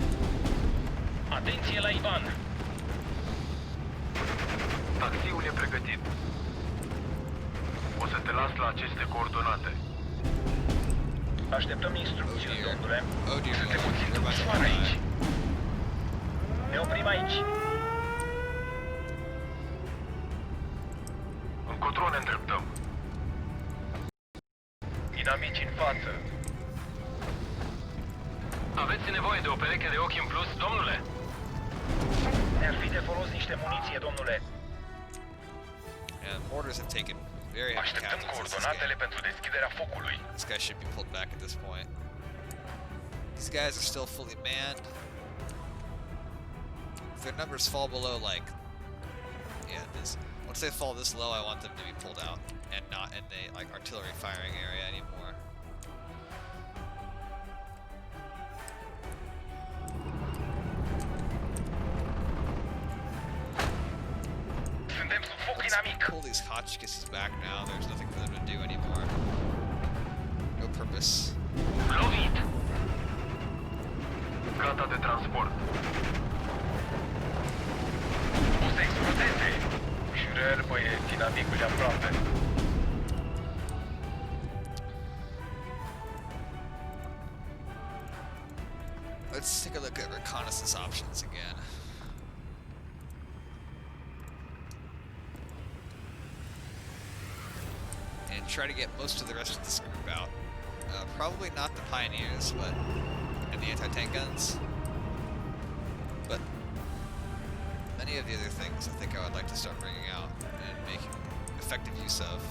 Atenție la Ivan! Taxiul e pregătit. O să te las la aceste coordonate. Așteptăm instrucțiuni, dear. domnule. Oh dear, Suntem oh, puțin we're about to ușoară die. aici. Ne oprim aici. Încotro ne îndreptăm. Inamici în față. Aveți nevoie de o pereche de ochi în plus, domnule? Ne-ar fi de folos niște muniție, domnule. And mortars have taken very heavy Așteptăm casualties in this coordonatele game. pentru deschiderea focului. This guy should be pulled back at this point. These guys are still fully manned. If their numbers fall below, like, yeah, this. Once they fall this low, I want them to be pulled out and not in the like artillery firing area anymore. Suntem sub foc Let's inamic. pull these Hotchkisses back now. There's nothing for them to do anymore. No purpose. Lovit. Gata de transport. O să explodeze. Jurel, băieți, inamicul e aproape. Let's take a look at reconnaissance options again. And try to get most of the rest of this group out. Probably not the Pioneers, but and the anti-tank guns. But many of the other things I think I would like to start bringing out and making effective use of.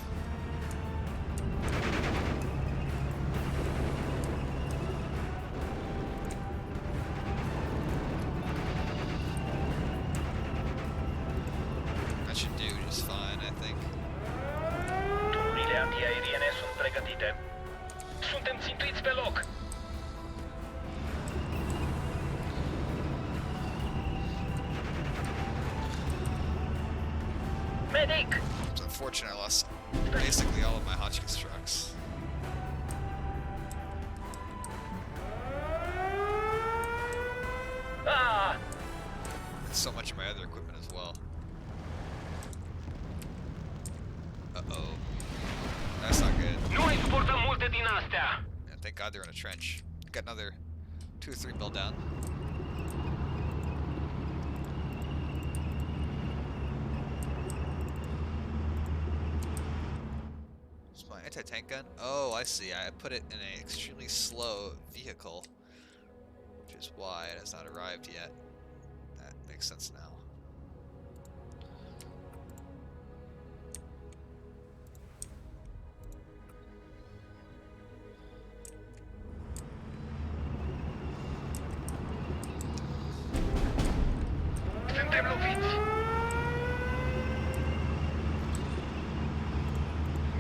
That should do just fine, I think. Tunurile antiaeriene sunt pregătite. Suntem țintuiți pe loc. Medic! It's unfortunate I lost basically all of my Hotchkiss trucks. Ah! And so much of my other equipment as well. Uh-oh. That's not good. Nu mai suportăm multe din astea. Yeah, thank God they're in a trench. Got another 2 or 3 mil down. What's my anti-tank gun? Oh, I see. I put it in an extremely slow vehicle, which is why it has not arrived yet. That makes sense now. Suntem loviți.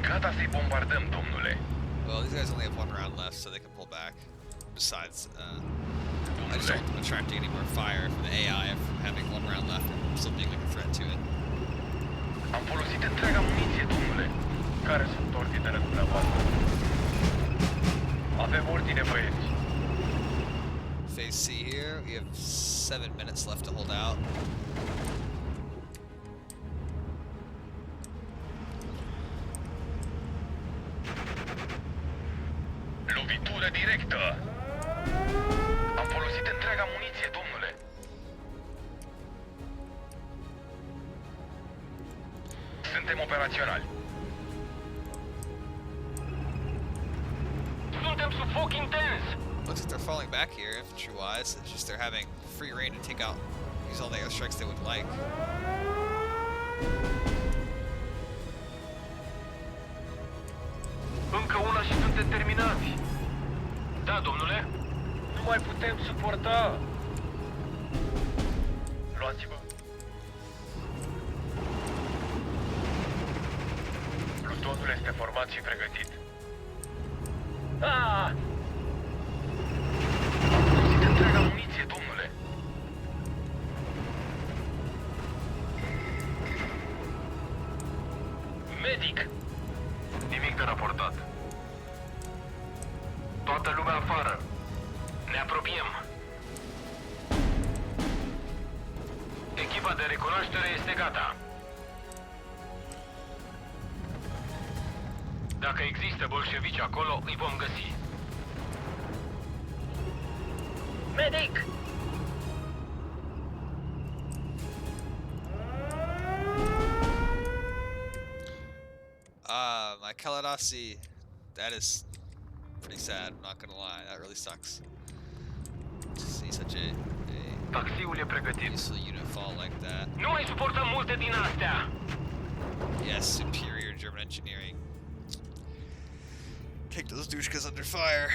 Gata să-i bombardăm, domnule. Well, these guys only have 1 round left, so they can pull back. Besides, I just don't want them attracting any more fire from the AI from having 1 round left and still being like a threat to it. Am folosit întreaga muniție, domnule. Care sunt ordinele dumneavoastră? Avem ordine, băieți. Phase C here, we have 7 minutes left to hold out. Lovitură directă. Am folosit întreaga muniție, domnule. Suntem operaționali. Suntem sub foc intens. Looks like they're falling back here, infantry-wise. It's just they're having free reign to take out, use all the airstrikes they would like. Încă una și suntem terminați. Da, domnule. Nu mai putem suporta. Luați-vă. Plutonul este format și pregătit. Ah! Am folosit întreaga muniție, domnule. Medic! Nimic de raportat. Toată lumea afară. Ne apropiem. Echipa de recunoaștere este gata. Dacă există bolșevici acolo, îi vom găsi. Medic! My Kaladasi, that is pretty sad, I'm not gonna lie, that really sucks. To see such a Taxiul e pregătit. useful unit fall like that. Nu mai suportăm multe din astea. Yes, superior German engineering. Take those douchekas under fire.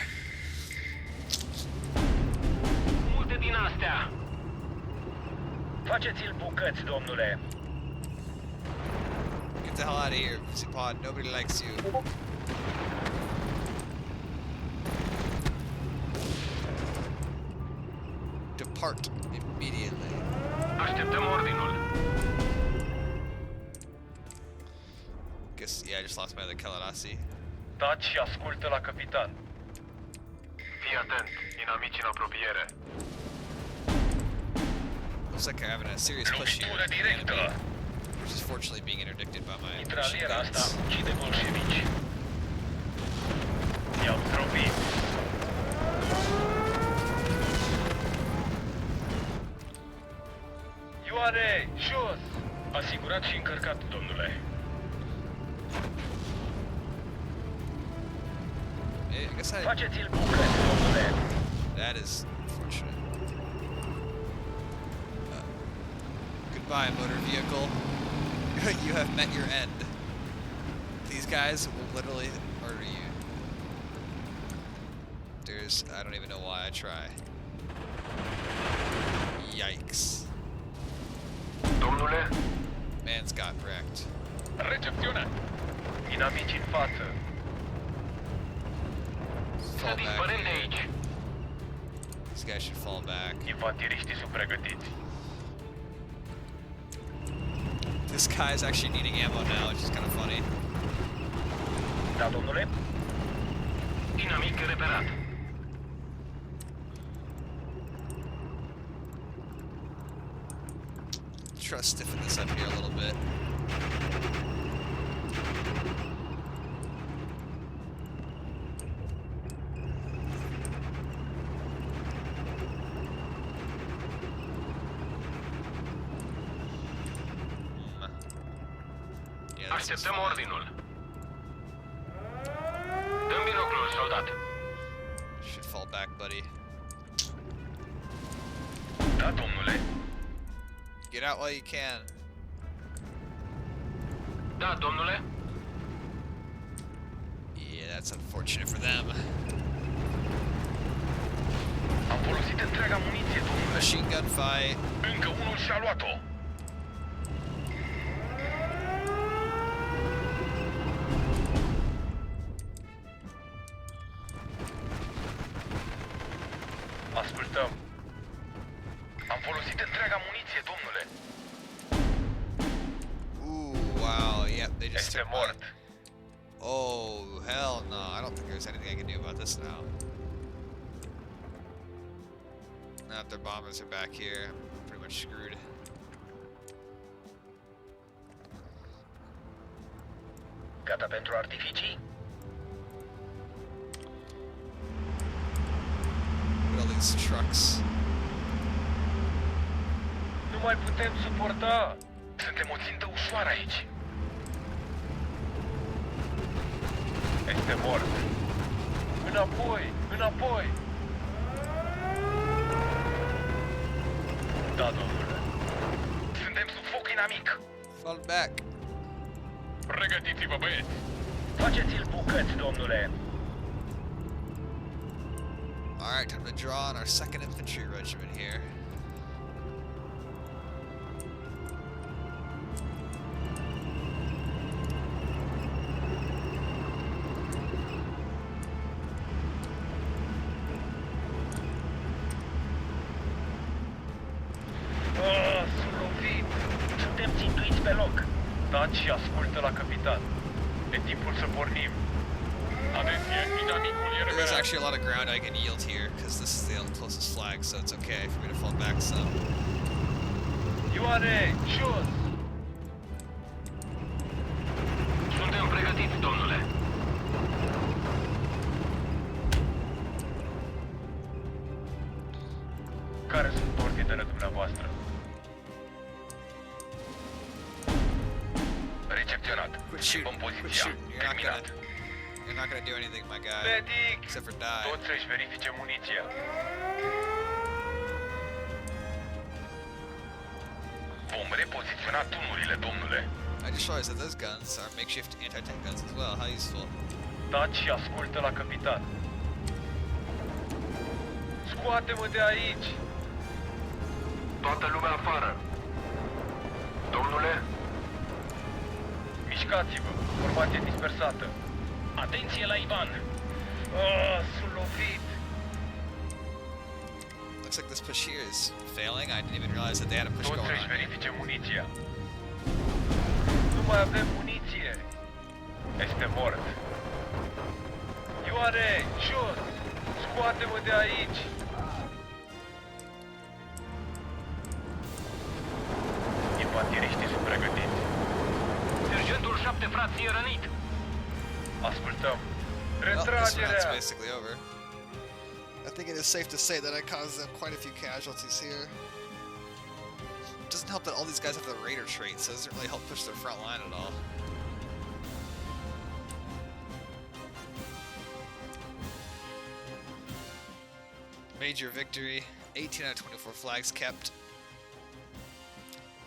Multe din astea. Faceți-l bucăți, domnule. Get the hell out of here, Zipod. Nobody likes you. Depart immediately. Așteptăm ordinul. Guess, yeah, I just lost my other Kaladasi. Taci și ascultă la capitan. Fii atent, inamici în apropiere. Looks like I'm having a serious push here. Lovitură directă. Which is fortunately being interdicted by my machine Mitraliera asta guns. ucide bolșevici. I-au zdrobit. Ioane, jos! Asigurat și încărcat, domnule. I guess I... Faceți-l bucăți, domnule. That is unfortunate. Goodbye, motor vehicle. You have met your end. These guys will literally murder you. I don't even know why I try. Yikes. Domnule, Man's got wrecked. recepționat. Inamici în față. fall back here. These guys should fall back. Infanteriștii sunt pregătiți. This guy's actually needing ammo now, which is kind of funny. Da, domnule? Inamic reperat. Try to stiffen this up here a little bit. Așteptăm ordinul. Dă-mi binoclul, soldat. Should fall back, buddy. Da, domnule. Get out while you can. Da, domnule. Yeah, that's unfortunate for them. Am folosit întreaga muniție, domnule. Machine gun fight. Încă unul și-a luat-o. Ascultăm. Am folosit întreaga muniție, domnule. Ooh, wow, yep, they just Este took mort. mine. Oh, hell no, I don't think there's anything I can do about this now. Now that their bombers are back here, I'm pretty much screwed. Gata pentru artificii? Look at all these trucks. Nu mai putem suporta. Suntem o țintă ușoară aici. Este mort. Înapoi, înapoi. Da, domnule. Suntem sub foc inamic. Fall back. Pregătiți-vă, băieți. Faceți-l bucăți, domnule. Alright, time to draw on our 2nd Infantry Regiment here. Sunt lovit. Suntem țintuiți pe loc. Taci și ascultă la capitan. E timpul să pornim. Atenție, inamicul e There's reperat. actually a lot of ground I can yield here, because this is the closest flag, so it's okay for me to fall back some. Ioane, jos! Suntem pregătiți, domnule. Care sunt ordinele dumneavoastră? Recepționat. Quit shooting, Schimbăm quit poziția. shooting. Terminat. You're not gonna do anything, my guy. Medic! Except for die. Toți să-și verifice muniția. Vom repoziționa tunurile, domnule. I just realized that those guns are makeshift anti-tank guns as well. How useful. Taci și ascultă la capitan. Scoate-mă de aici! Toată lumea afară! Domnule? Mișcați-vă! Formație dispersată! Atenție la Ivan! Sunt lovit! Looks like this push here is failing. I didn't even realize that they had a push Toți going să-și on. verifice muniția. Nu mai avem muniție! Este mort! Ioane, jos! Scoate-mă de aici! Infanteriștii sunt pregătiți. Sergentul 7 frați e rănit. Ascultăm. Well, this round's Retragerea! basically over. I think it is safe to say that I caused them quite a few casualties here. It doesn't help that all these guys have the Raider trait, so it doesn't really help push their front line at all. Major victory, 18 out of 24 flags kept.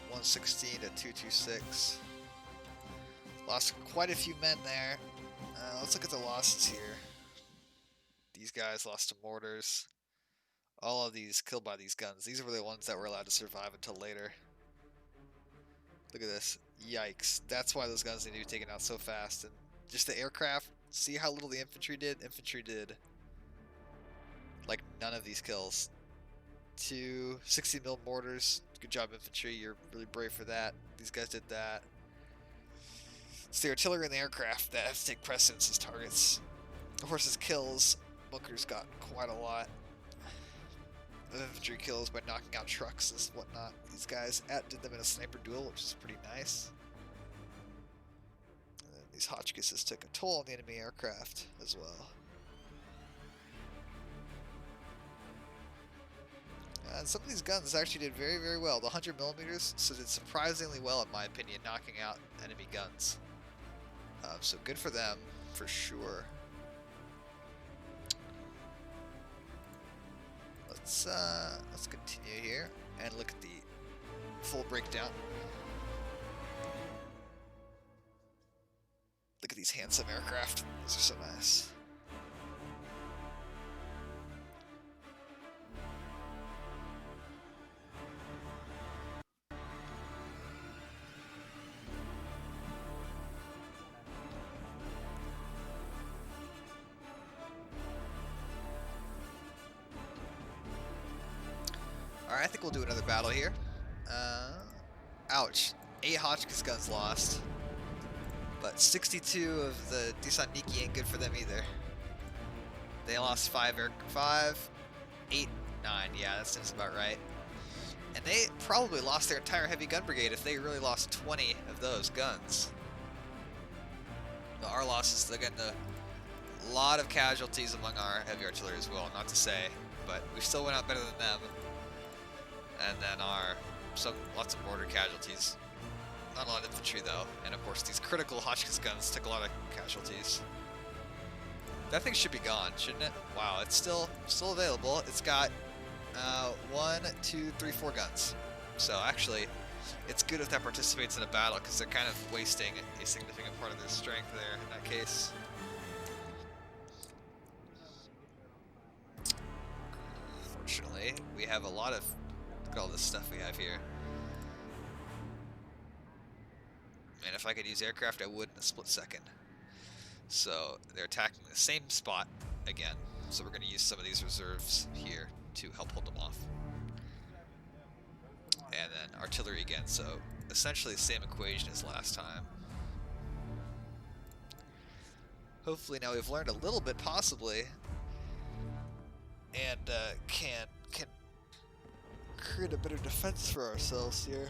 116 to 226. Lost quite a few men there. Let's look at the losses here. These guys lost to mortars. All of these killed by these guns. These were the ones that were allowed to survive until later. Look at this. Yikes. That's why those guns need to be taken out so fast. And just the aircraft, see how little the infantry did? Infantry did none of these kills. 2 60 mil mortars. Good job, infantry. You're really brave for that. These guys did that. It's the artillery and the aircraft that have to take precedence as targets. The horses kills. Bunkers got quite a lot of infantry kills by knocking out trucks and whatnot. These guys did them in a sniper duel, which is pretty nice. And then these Hotchkisses took a toll on the enemy aircraft as well. And some of these guns actually did very, very well. The 100 millimeters did surprisingly well, in my opinion, knocking out enemy guns. So good for them, for sure. Let's continue here and look at the full breakdown. Look at these handsome aircraft. These are so nice. Alright, I think we'll do another battle here. Ouch. 8 Hotchkiss guns lost. But 62 of the Desantniki ain't good for them either. They lost 5, 8, 9. Yeah, that seems about right. And they probably lost their entire heavy gun brigade if they really lost 20 of those guns. Our losses, again, a lot of casualties among our heavy artillery as well, not to say, but we still went out better than them. And then lots of mortar casualties. Not a lot of infantry though, and of course these critical Hotchkiss guns took a lot of casualties. That thing should be gone, shouldn't it? Wow, it's still available. It's got 1, 2, 3, 4 guns. So actually, it's good if that participates in a battle because they're kind of wasting a significant part of their strength there in that case. Fortunately, we have a lot of. Look at all this stuff we have here. And if I could use aircraft, I would in a split second. So they're attacking the same spot again. So we're going to use some of these reserves here to help hold them off. And then artillery again. So essentially the same equation as last time. Hopefully now we've learned a little bit, possibly, and can create a better defense for ourselves here.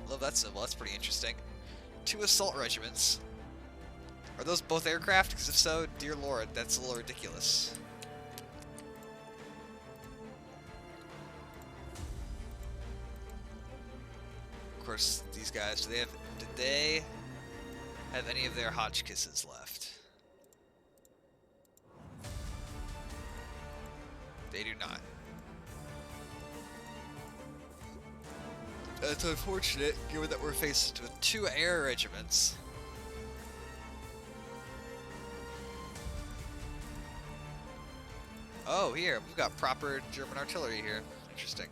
Love that symbol, that's pretty interesting. 2 assault regiments. Are those both aircraft? Because if so, dear lord, that's a little ridiculous. Of course, these guys, did they have any of their Hotchkisses left? They do not. That's unfortunate, given that we're faced with 2 air regiments. Oh, here, we've got proper German artillery here. Interesting.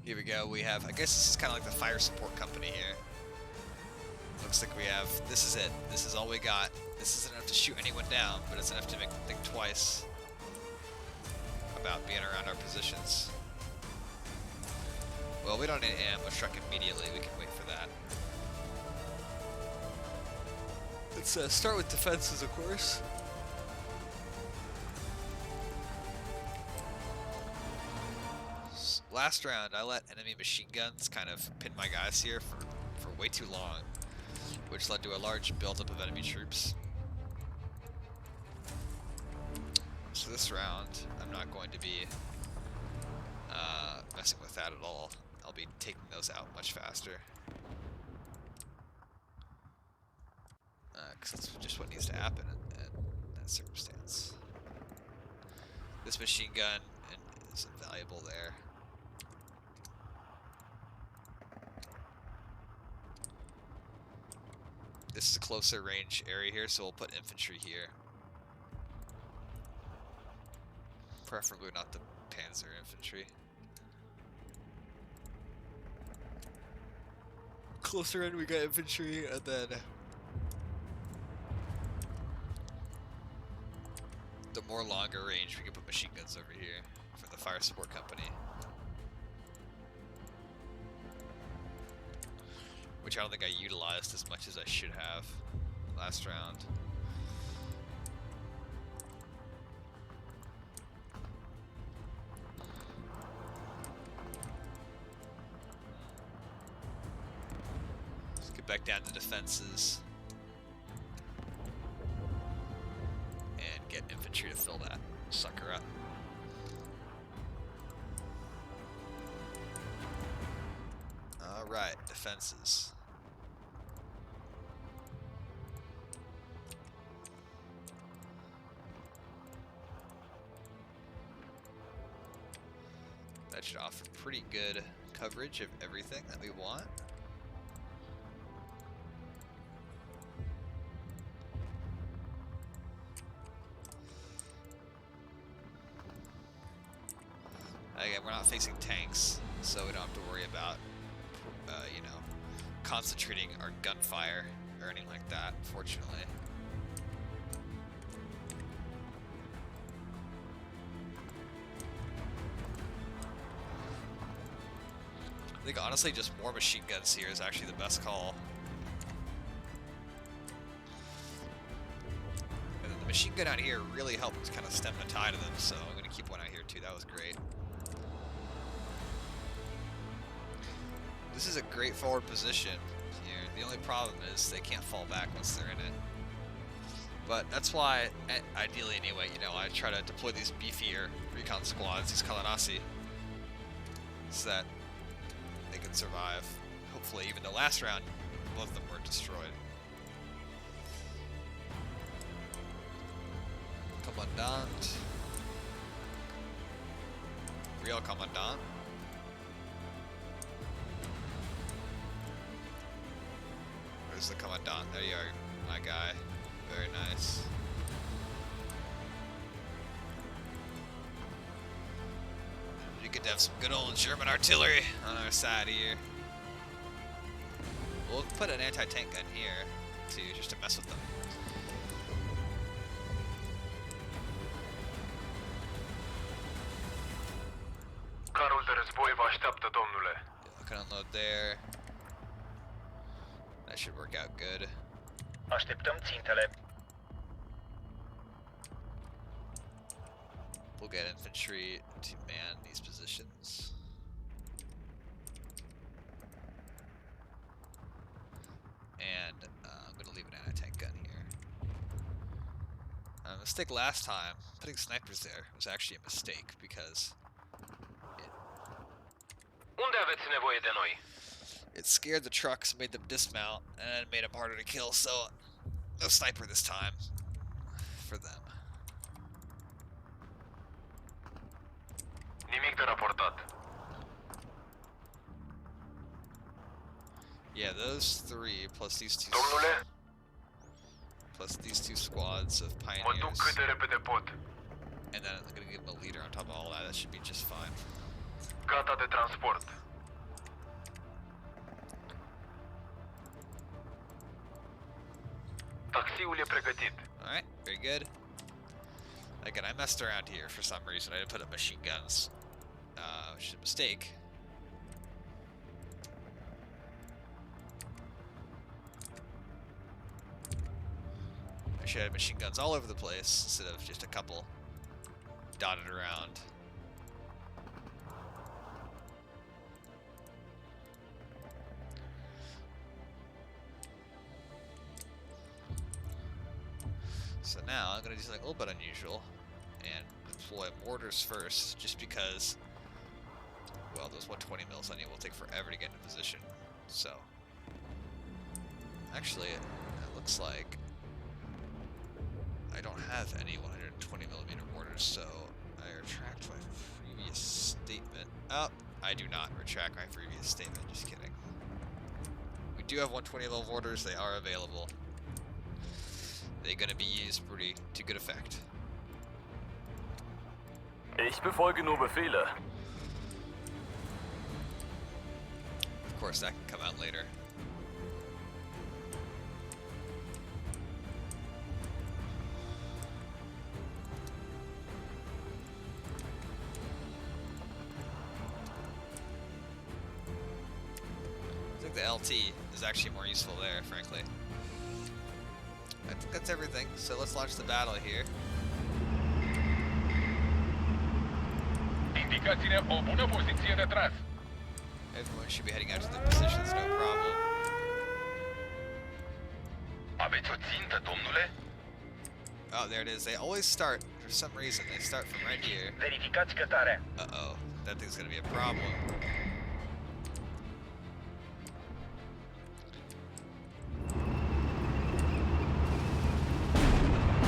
Here we go, we have, I guess this is kind of like the fire support company here. Looks like we have, this is it. This is all we got. This isn't enough to shoot anyone down, but it's enough to make them think twice about being around our positions. Well, we don't need an ambush truck immediately. We can wait for that. Let's start with defenses, of course. Last round, I let enemy machine guns kind of pin my guys here for way too long, which led to a large buildup of enemy troops. So this round, I'm not going to be messing with that at all. I'll be taking those out much faster. Because that's just what needs to happen in that circumstance. This machine gun is invaluable there. this is a closer range area here, so we'll put infantry here. Preferably not the panzer infantry. Closer in we got infantry, and then the more longer range we can put machine guns over here for the fire support company. Which I don't think I utilized as much as I should have last round. Let's get back down to defenses. And get infantry to fill that sucker up. Alright, defenses. That should offer pretty good coverage of everything that we want. Again, we're not facing tanks, so we don't have to worry about you know, concentrating our gunfire or anything like that, fortunately. I think honestly just more machine guns here is actually the best call. And then the machine gun out here really helped kind of stem the tide of them, so I'm going to keep one out here too. That was great. This is a great forward position here. The only problem is they can't fall back once they're in it. But that's why, ideally anyway, you know, I try to deploy these beefier recon squads, these Kalanasi, so that they can survive. Hopefully, even the last round, both of them were destroyed. Commandant. Real Commandant. Where's the Commandant? There you are, my guy. Very nice. We get to have some good old German artillery on our side here. We'll put an anti-tank gun here too, just to mess with them. Carul de război vă așteaptă, domnule. I can unload there. That should work out good. Așteptăm țintele. We'll get infantry to man these positions. And I'm going to leave an anti-tank gun here. Mistake last time, putting snipers there was actually a mistake because Unde aveți nevoie de noi? it scared the trucks, made them dismount, and made them harder to kill, so no sniper this time for them. Nimic de raportat. Yeah, those three plus these two Domnule, squads of mă duc pioneers, cât de repede pot. and then I'm gonna give them a leader on top of all that. That should be just fine. Gata de transport. Taxiul e pregătit. Alright, very good. Again, I messed around here for some reason. I didn't put up machine guns, which is a mistake. I should have machine guns all over the place instead of just a couple dotted around. So now I'm going to do something a little bit unusual and deploy mortars first, just because, well, those 120 mils on you will take forever to get into position. So, actually, it looks like I don't have any 120 millimeter mortars, so I retract my previous statement. Oh, I do not retract my previous statement, just kidding. We do have 120 mil mortars, they are available. they're gonna be used to good effect. Ich befolge nur Befehle. Of course, that can come out later. I think the LT is actually more useful there, frankly. I think that's everything, so let's launch the battle here. Indicați-ne o bună poziție de tras. Everyone should be heading out to their positions, no problem. Aveți o țintă, domnule? Oh, there it is. They always start, for some reason, they start from right here. Verificați cătarea. Uh-oh, that thing's gonna be a problem.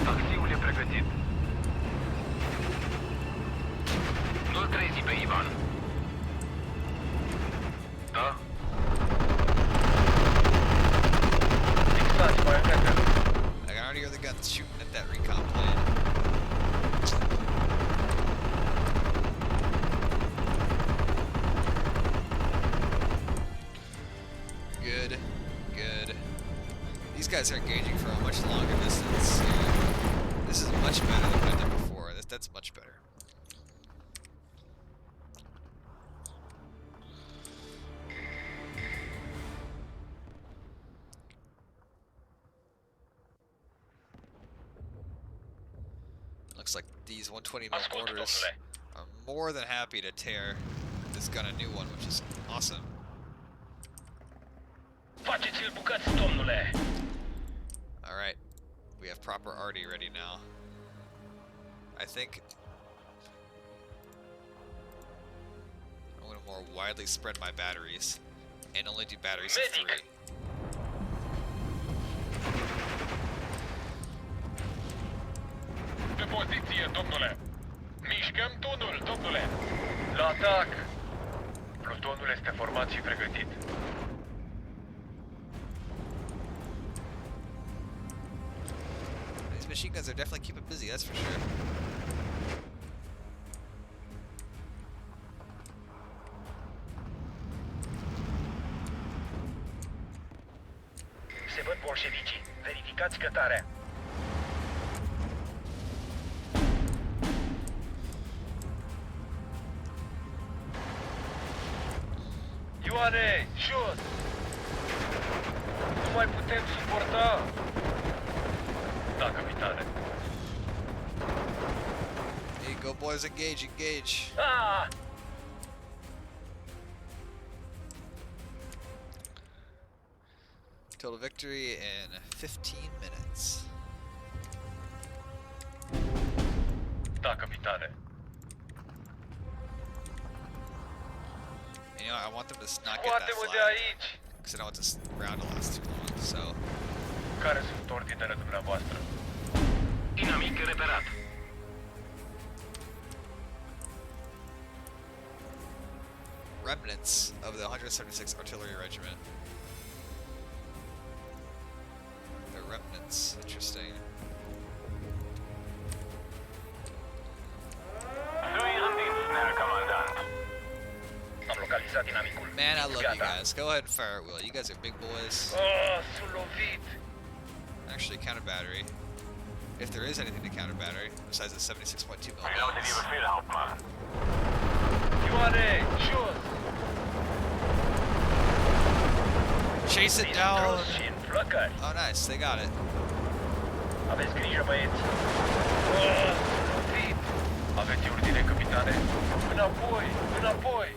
Taxiul e pregătit. Nu-l trezi pe Ivan. Da? Fixați baionetele. I can already hear the guns shooting at that recon plane. Good, good. These guys are engaging from a much longer distance. Yeah. This is much better than what I did before. That's much better. Looks like these 120 mil Ascult, mortars domnule. are more than happy to tear this gun a new one, which is awesome. Faceți-l bucăți, domnule. Alright, we have proper arty ready now. I think I'm going to more widely spread my batteries and only do batteries of Medic. 3. Pe poziție, domnule. Mișcăm tunul, domnule. La atac. Plutonul este format și pregătit. These machine guns are definitely keeping busy, that's for sure. Se văd bolșevicii. Verificați cătarea. Ioane, jos! Nu mai putem suporta! Da, capitane. Hey, go boys, engage, engage. Ah! Total victory in 15 minutes. Da, capitane. And, you know, I want them to not get that Scoate-mă de flag, aici! because I don't want this round to last too long, so... Care sunt ordinele dumneavoastră? Inamic reperat. Remnants of the 176th Artillery Regiment. The remnants, interesting. Am localizat inamicul. Man, I love you Gata. guys. Go ahead and fire at will. You guys are big boys. Oh, sunt lovit. Actually, counter battery. If there is anything to counter battery, besides the 76.2 mm. Ioane, jos! Chase it down! Distrus și în flăcări. Oh, nice. They got it. Aveți grijă, băieți. Oh, sunt lovit. Aveți ordine, capitane? Înapoi, înapoi.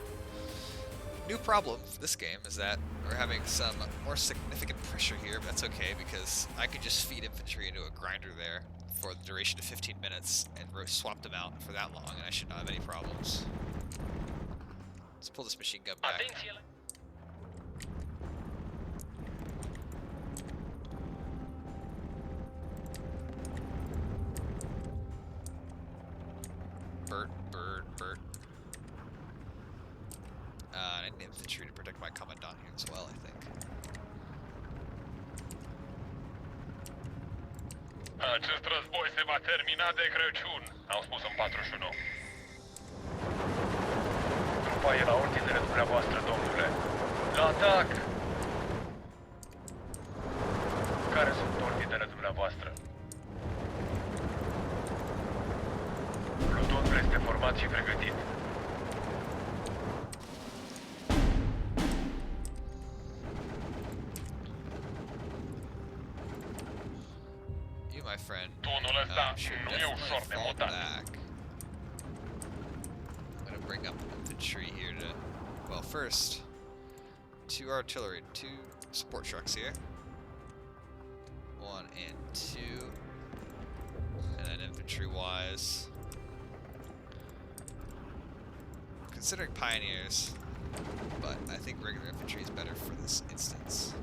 New problem for this game is that we're having some more significant pressure here, but that's okay because I could just feed infantry into a grinder there for the duration of 15 minutes and swap them out for that long, and I should not have any problems. Let's pull this machine gun back. Atenție la... Bert, Bert, Bert. I need infantry to protect my commandant here as well, I think. Acest război se va termina de Crăciun, am spus în 41. Trupa e la ordinele dumneavoastră, domnule. La atac! Care sunt ordinele dumneavoastră? Plutonul este format și pregătit. You, my friend. Tunul ăsta should nu e ușor definitely de fall mutat. back. I'm gonna bring up infantry here to. Well, first, 2 artillery, 2 support trucks here. 1 and 2. And then infantry-wise, considering pioneers, but I think regular infantry is better for this instance.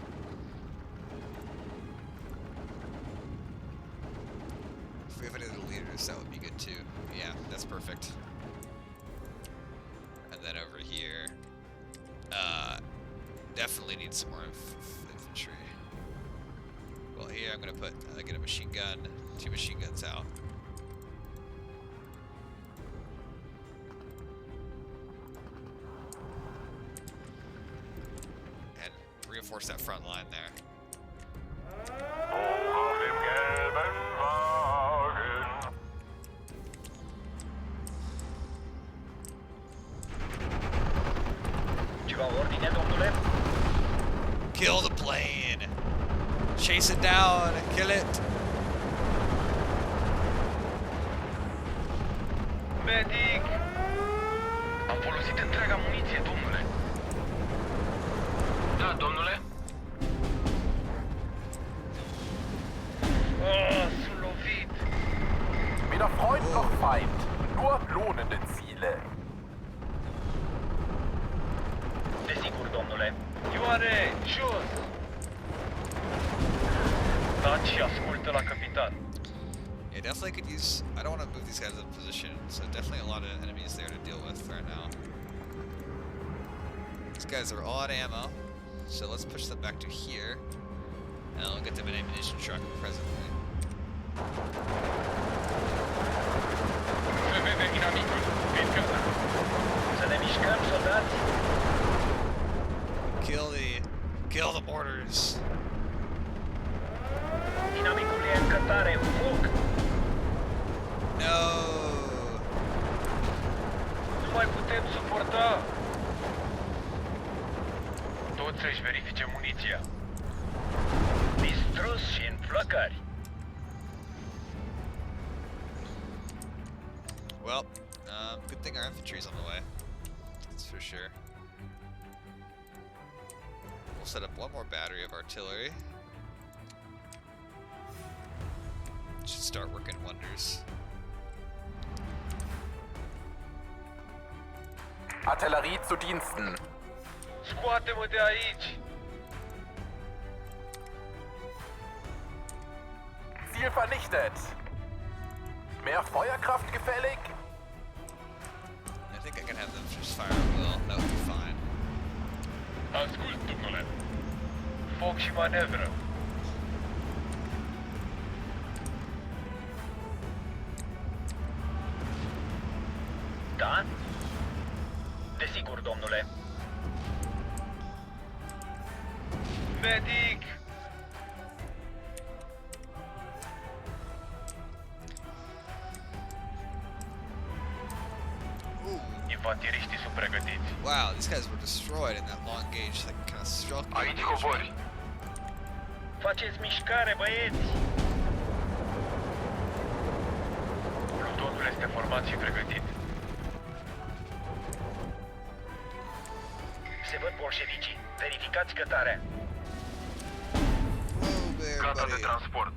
If we have any of the leaders, that would be good too. Yeah, that's perfect. And then over here, definitely need some more infantry. Well, here I'm gonna put get a machine gun, 2 machine guns out. And reinforce that front line there. Ceva ordine, domnule? Kill the plane! Chase it down! Kill it! Medic! Am folosit întreaga muniție, domnule. Da, domnule? Sunt lovit. Weder Freund noch Feind, nur lohnende Ziele. Desigur, domnule. Ioane, jos! Taci și ascultă la capitan. Yeah, definitely could use. I don't want to move these guys in position, so definitely a lot of enemies there to deal with right now. These guys are all out of ammo, so let's push them back to here, and I'll get them an ammunition truck presently. Se vede inamicul. Fiți gata. Să ne mișcăm, soldați. Kill the mortars. Inamicul e în cătare. Foc! No. Nu mai putem suporta. Toți să-și verifice muniția. Distrus și în flăcări. Well, good thing our infantry's on the way. That's for sure. We'll set up one more battery of artillery. Should start working wonders. Artillerie zu Diensten. Scoate-mă de aici. Ziel vernichtet. Mehr Feuerkraft gefällig? I think I can have them just fire at will. That would be fine. Ascult, domnule. Foc și manevră. Da? Desigur, domnule. Medic! Infanteriștii sunt pregătiți. Wow, these guys were destroyed in that long gauge, like kind of struck. Aici cobori. Faceți mișcare, băieți! Plutonul este format și pregătit. Se văd bolșevicii. Verificați cătarea. Whoa there, Gata de buddy. transport.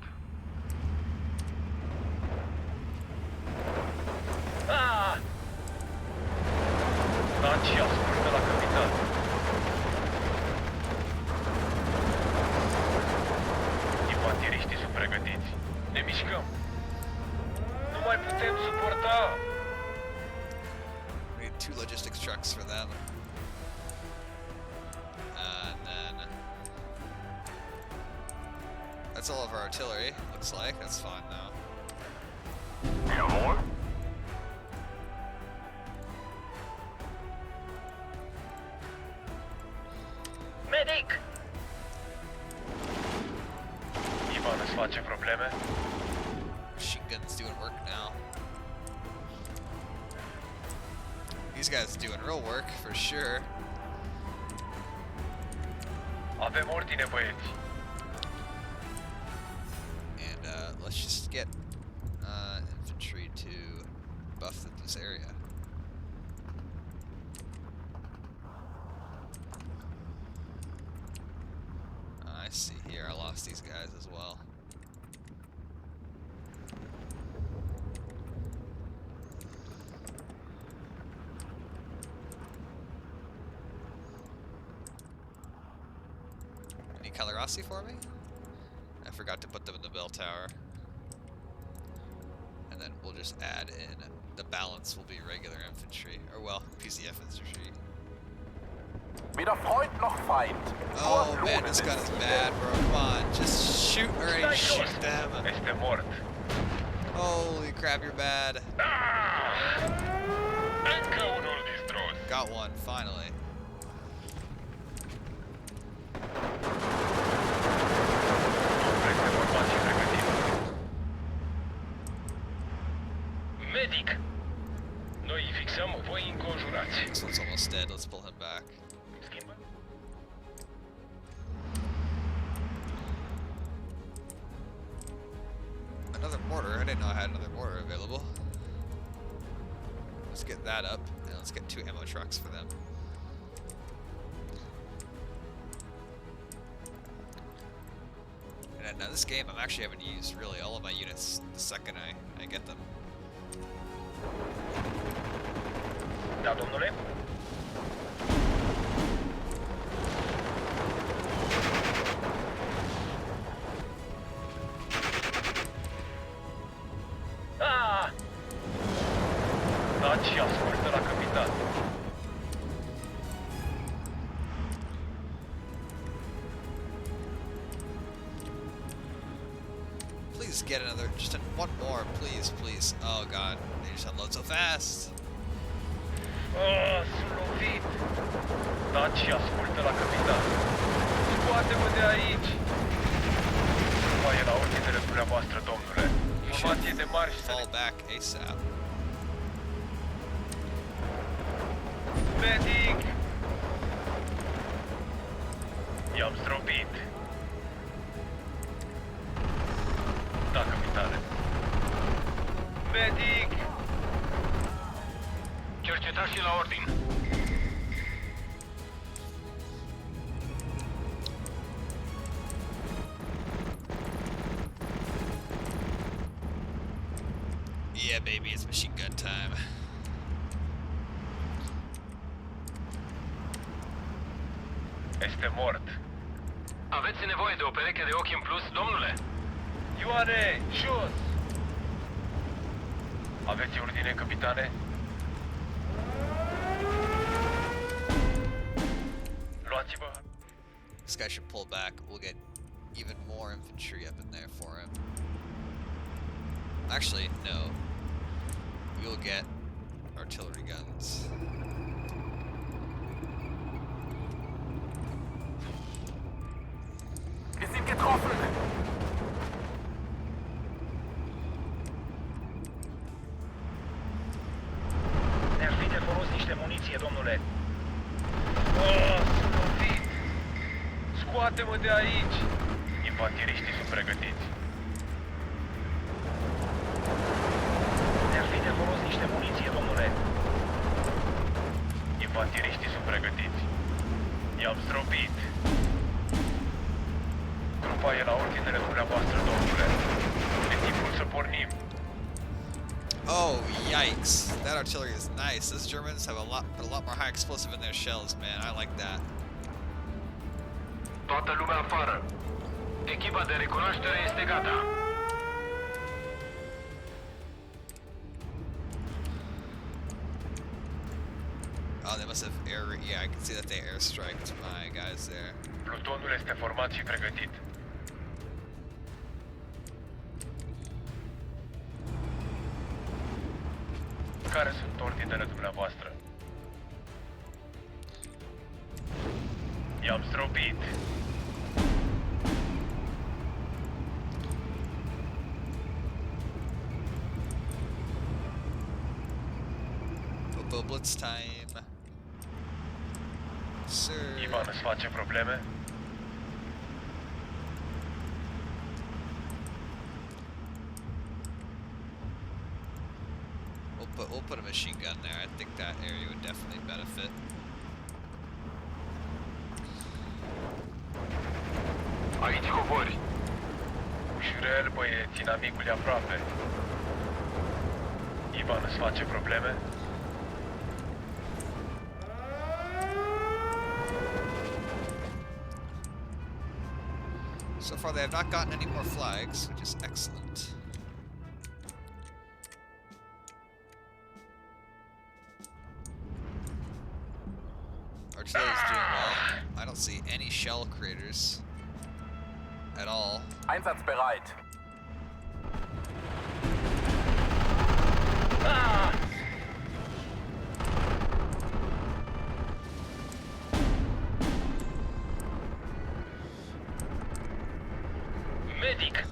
Ah! Taci și ascultă la capitan. Infanteriștii sunt pregătiți. Ne mișcăm. Nu mai putem suporta. We need 2 logistics trucks for them. And then that's all of our artillery, looks like. That's fine now. dușman îți face probleme? Machine gun's doing work now. These guys doing real work for sure. Avem ordine, băieți. And let's just get infantry to buff this area. I see here, I lost these guys as well. Any Calarasi for me? I forgot to put them in the bell tower. And then we'll just add in, the balance will be regular infantry, or well, PCF infantry. Weder Freund noch Feind. Oh Nur man, this gun is lohnende bad, bro. Come on, just shoot or Stai shoot jos! them. Este mort. Holy crap, you're bad. Încă unul distrus. Got one, finally. Complex de formație pregătit. Medic! Noi îi fixăm, voi înconjurați. This one's almost dead, let's pull him back. Schimbă. Another mortar, I didn't know I had another mortar available. Let's get that up, and let's get 2 ammo trucks for them. And now this game, I'm actually having to use really all of my units the second I get them. Da, domnule? Ah! Dați și ascultă la capitan. Please get another, just one more, please, please. Oh god, they just unload so fast. Ah, sunt lovit! Dați și ascultă la capitan. Scoate-mă de aici! Vai, e la ordinele dumneavoastră, domnule. Formație de marș să Fall back ASAP. Medic! I-am zdrobit. Da, capitane. Medic! Cercetați și la ordin. Yeah, baby, it's machine gun time. Este mort. Aveți nevoie de o pereche de ochi în plus, domnule? Ioane, jos! Aveți ordine, capitane? Luați-vă! This guy should pull back. We'll get even more infantry up in there for him. Actually, no. We'll get artillery guns. Wir sind getroffen! Ne-ar fi de folos niște muniție, domnule. Oh, sunt lovit! Scoate-mă de aici! Infanteriștii sunt pregătiți. Ne-ar fi de folos niște muniție, domnule. Infanteriștii sunt pregătiți. I-am zdrobit. Trupa e la ordinele dumneavoastră, domnule. E timpul să pornim. Oh, yikes. That artillery is nice. Those Germans have put a lot more high explosive in their shells, man. I like that. Toată lumea afară. Echipa de recunoaștere este gata. Oh, they must have air... Yeah, I can see that they airstriked my guys there. Plutonul este format și pregătit. Care sunt ordinele dumneavoastră? I-am zdrobit. Turbo Blitz time. Sir. Ivan îți face probleme? We'll put a machine gun there. I think that area would definitely benefit. Aici cobori. Ușurel, băieți, inamicul e aproape. Ivan îți face probleme? So far, they have not gotten any more flags, which is excellent. Artillery is doing well. I don't see any shell craters at all. Einsatzbereit. Ah! Medic!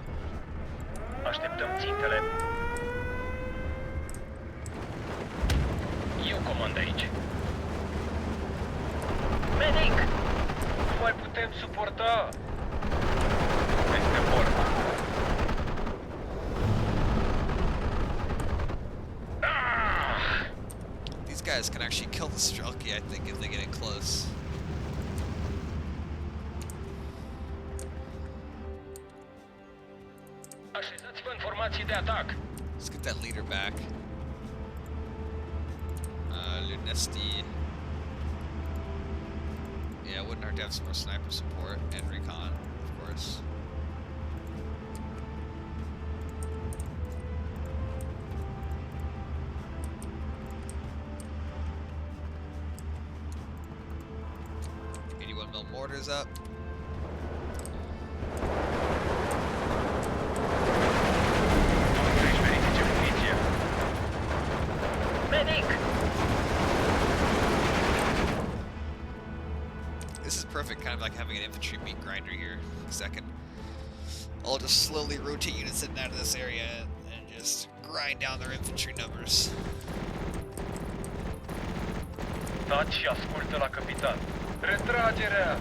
Așteptăm țintele. Eu comand aici. Medic! Nu mai putem suporta! Este mort. Ah! These guys can actually kill the Strelky, I think, if they get in close. Așezați-vă în formații de atac. Let's get that leader back. Lunesti. Yeah, it wouldn't hurt to have some more sniper support and recon, of course. $81mm mortars up. Medic! This is perfect, kind of like having an infantry meat grinder here, because I can all just slowly rotate units in and out of this area and just grind down their infantry numbers. Taci și ascultă la capitan. Retragerea!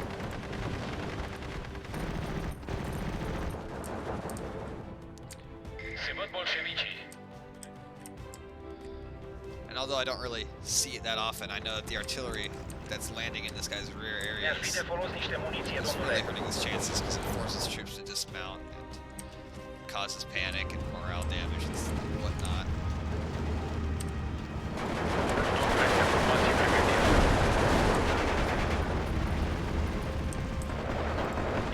Se văd bolșevicii. And although I don't really see it that often, I know that the artillery that's landing in this guy's rear Ne-ar fi areas de folos niște muniție, is domnule. really hurting his chances because it forces troops to dismount and causes panic and morale damage and whatnot.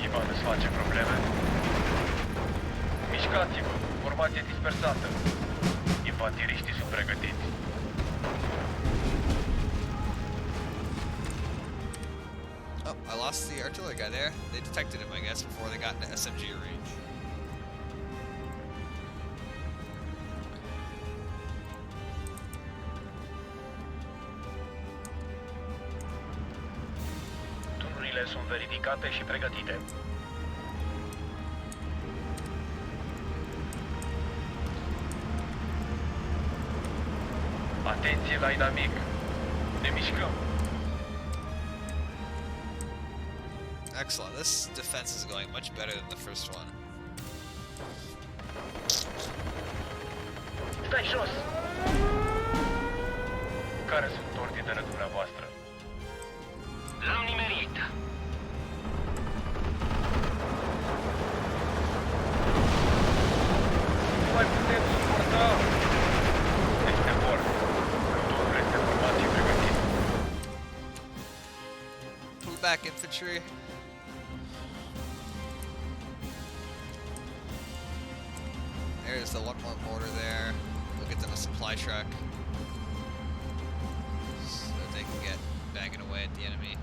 Ivan îți face probleme? Mișcați-vă, formație dispersată. Infantiriștii sunt pregătiți. Oh, I lost the artillery guy there. They detected him, I guess, before they got into SMG range. Tunurile sunt verificate și pregătite. Atenție la inamic. Ne mișcăm. Excellent. This defense is going much better than the first one. Stai jos! Care sunt ordinele dumneavoastră? L-am nimerit. Nu mai putem suporta! Este mort. Căutorul este format și pregătit. Pull back, infantry. There's the one more mortar there. We'll get them a supply truck so that they can get banging away at the enemy.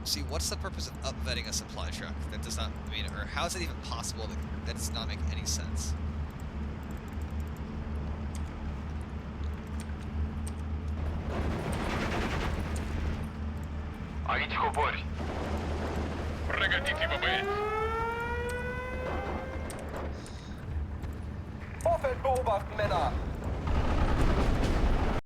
See, what's the purpose of upvetting a supply truck? That does not mean, or how is it even possible? That does not make any sense. Aici cobori. Pregătiți-vă, băieți! Vorfeld beobachten, Männer!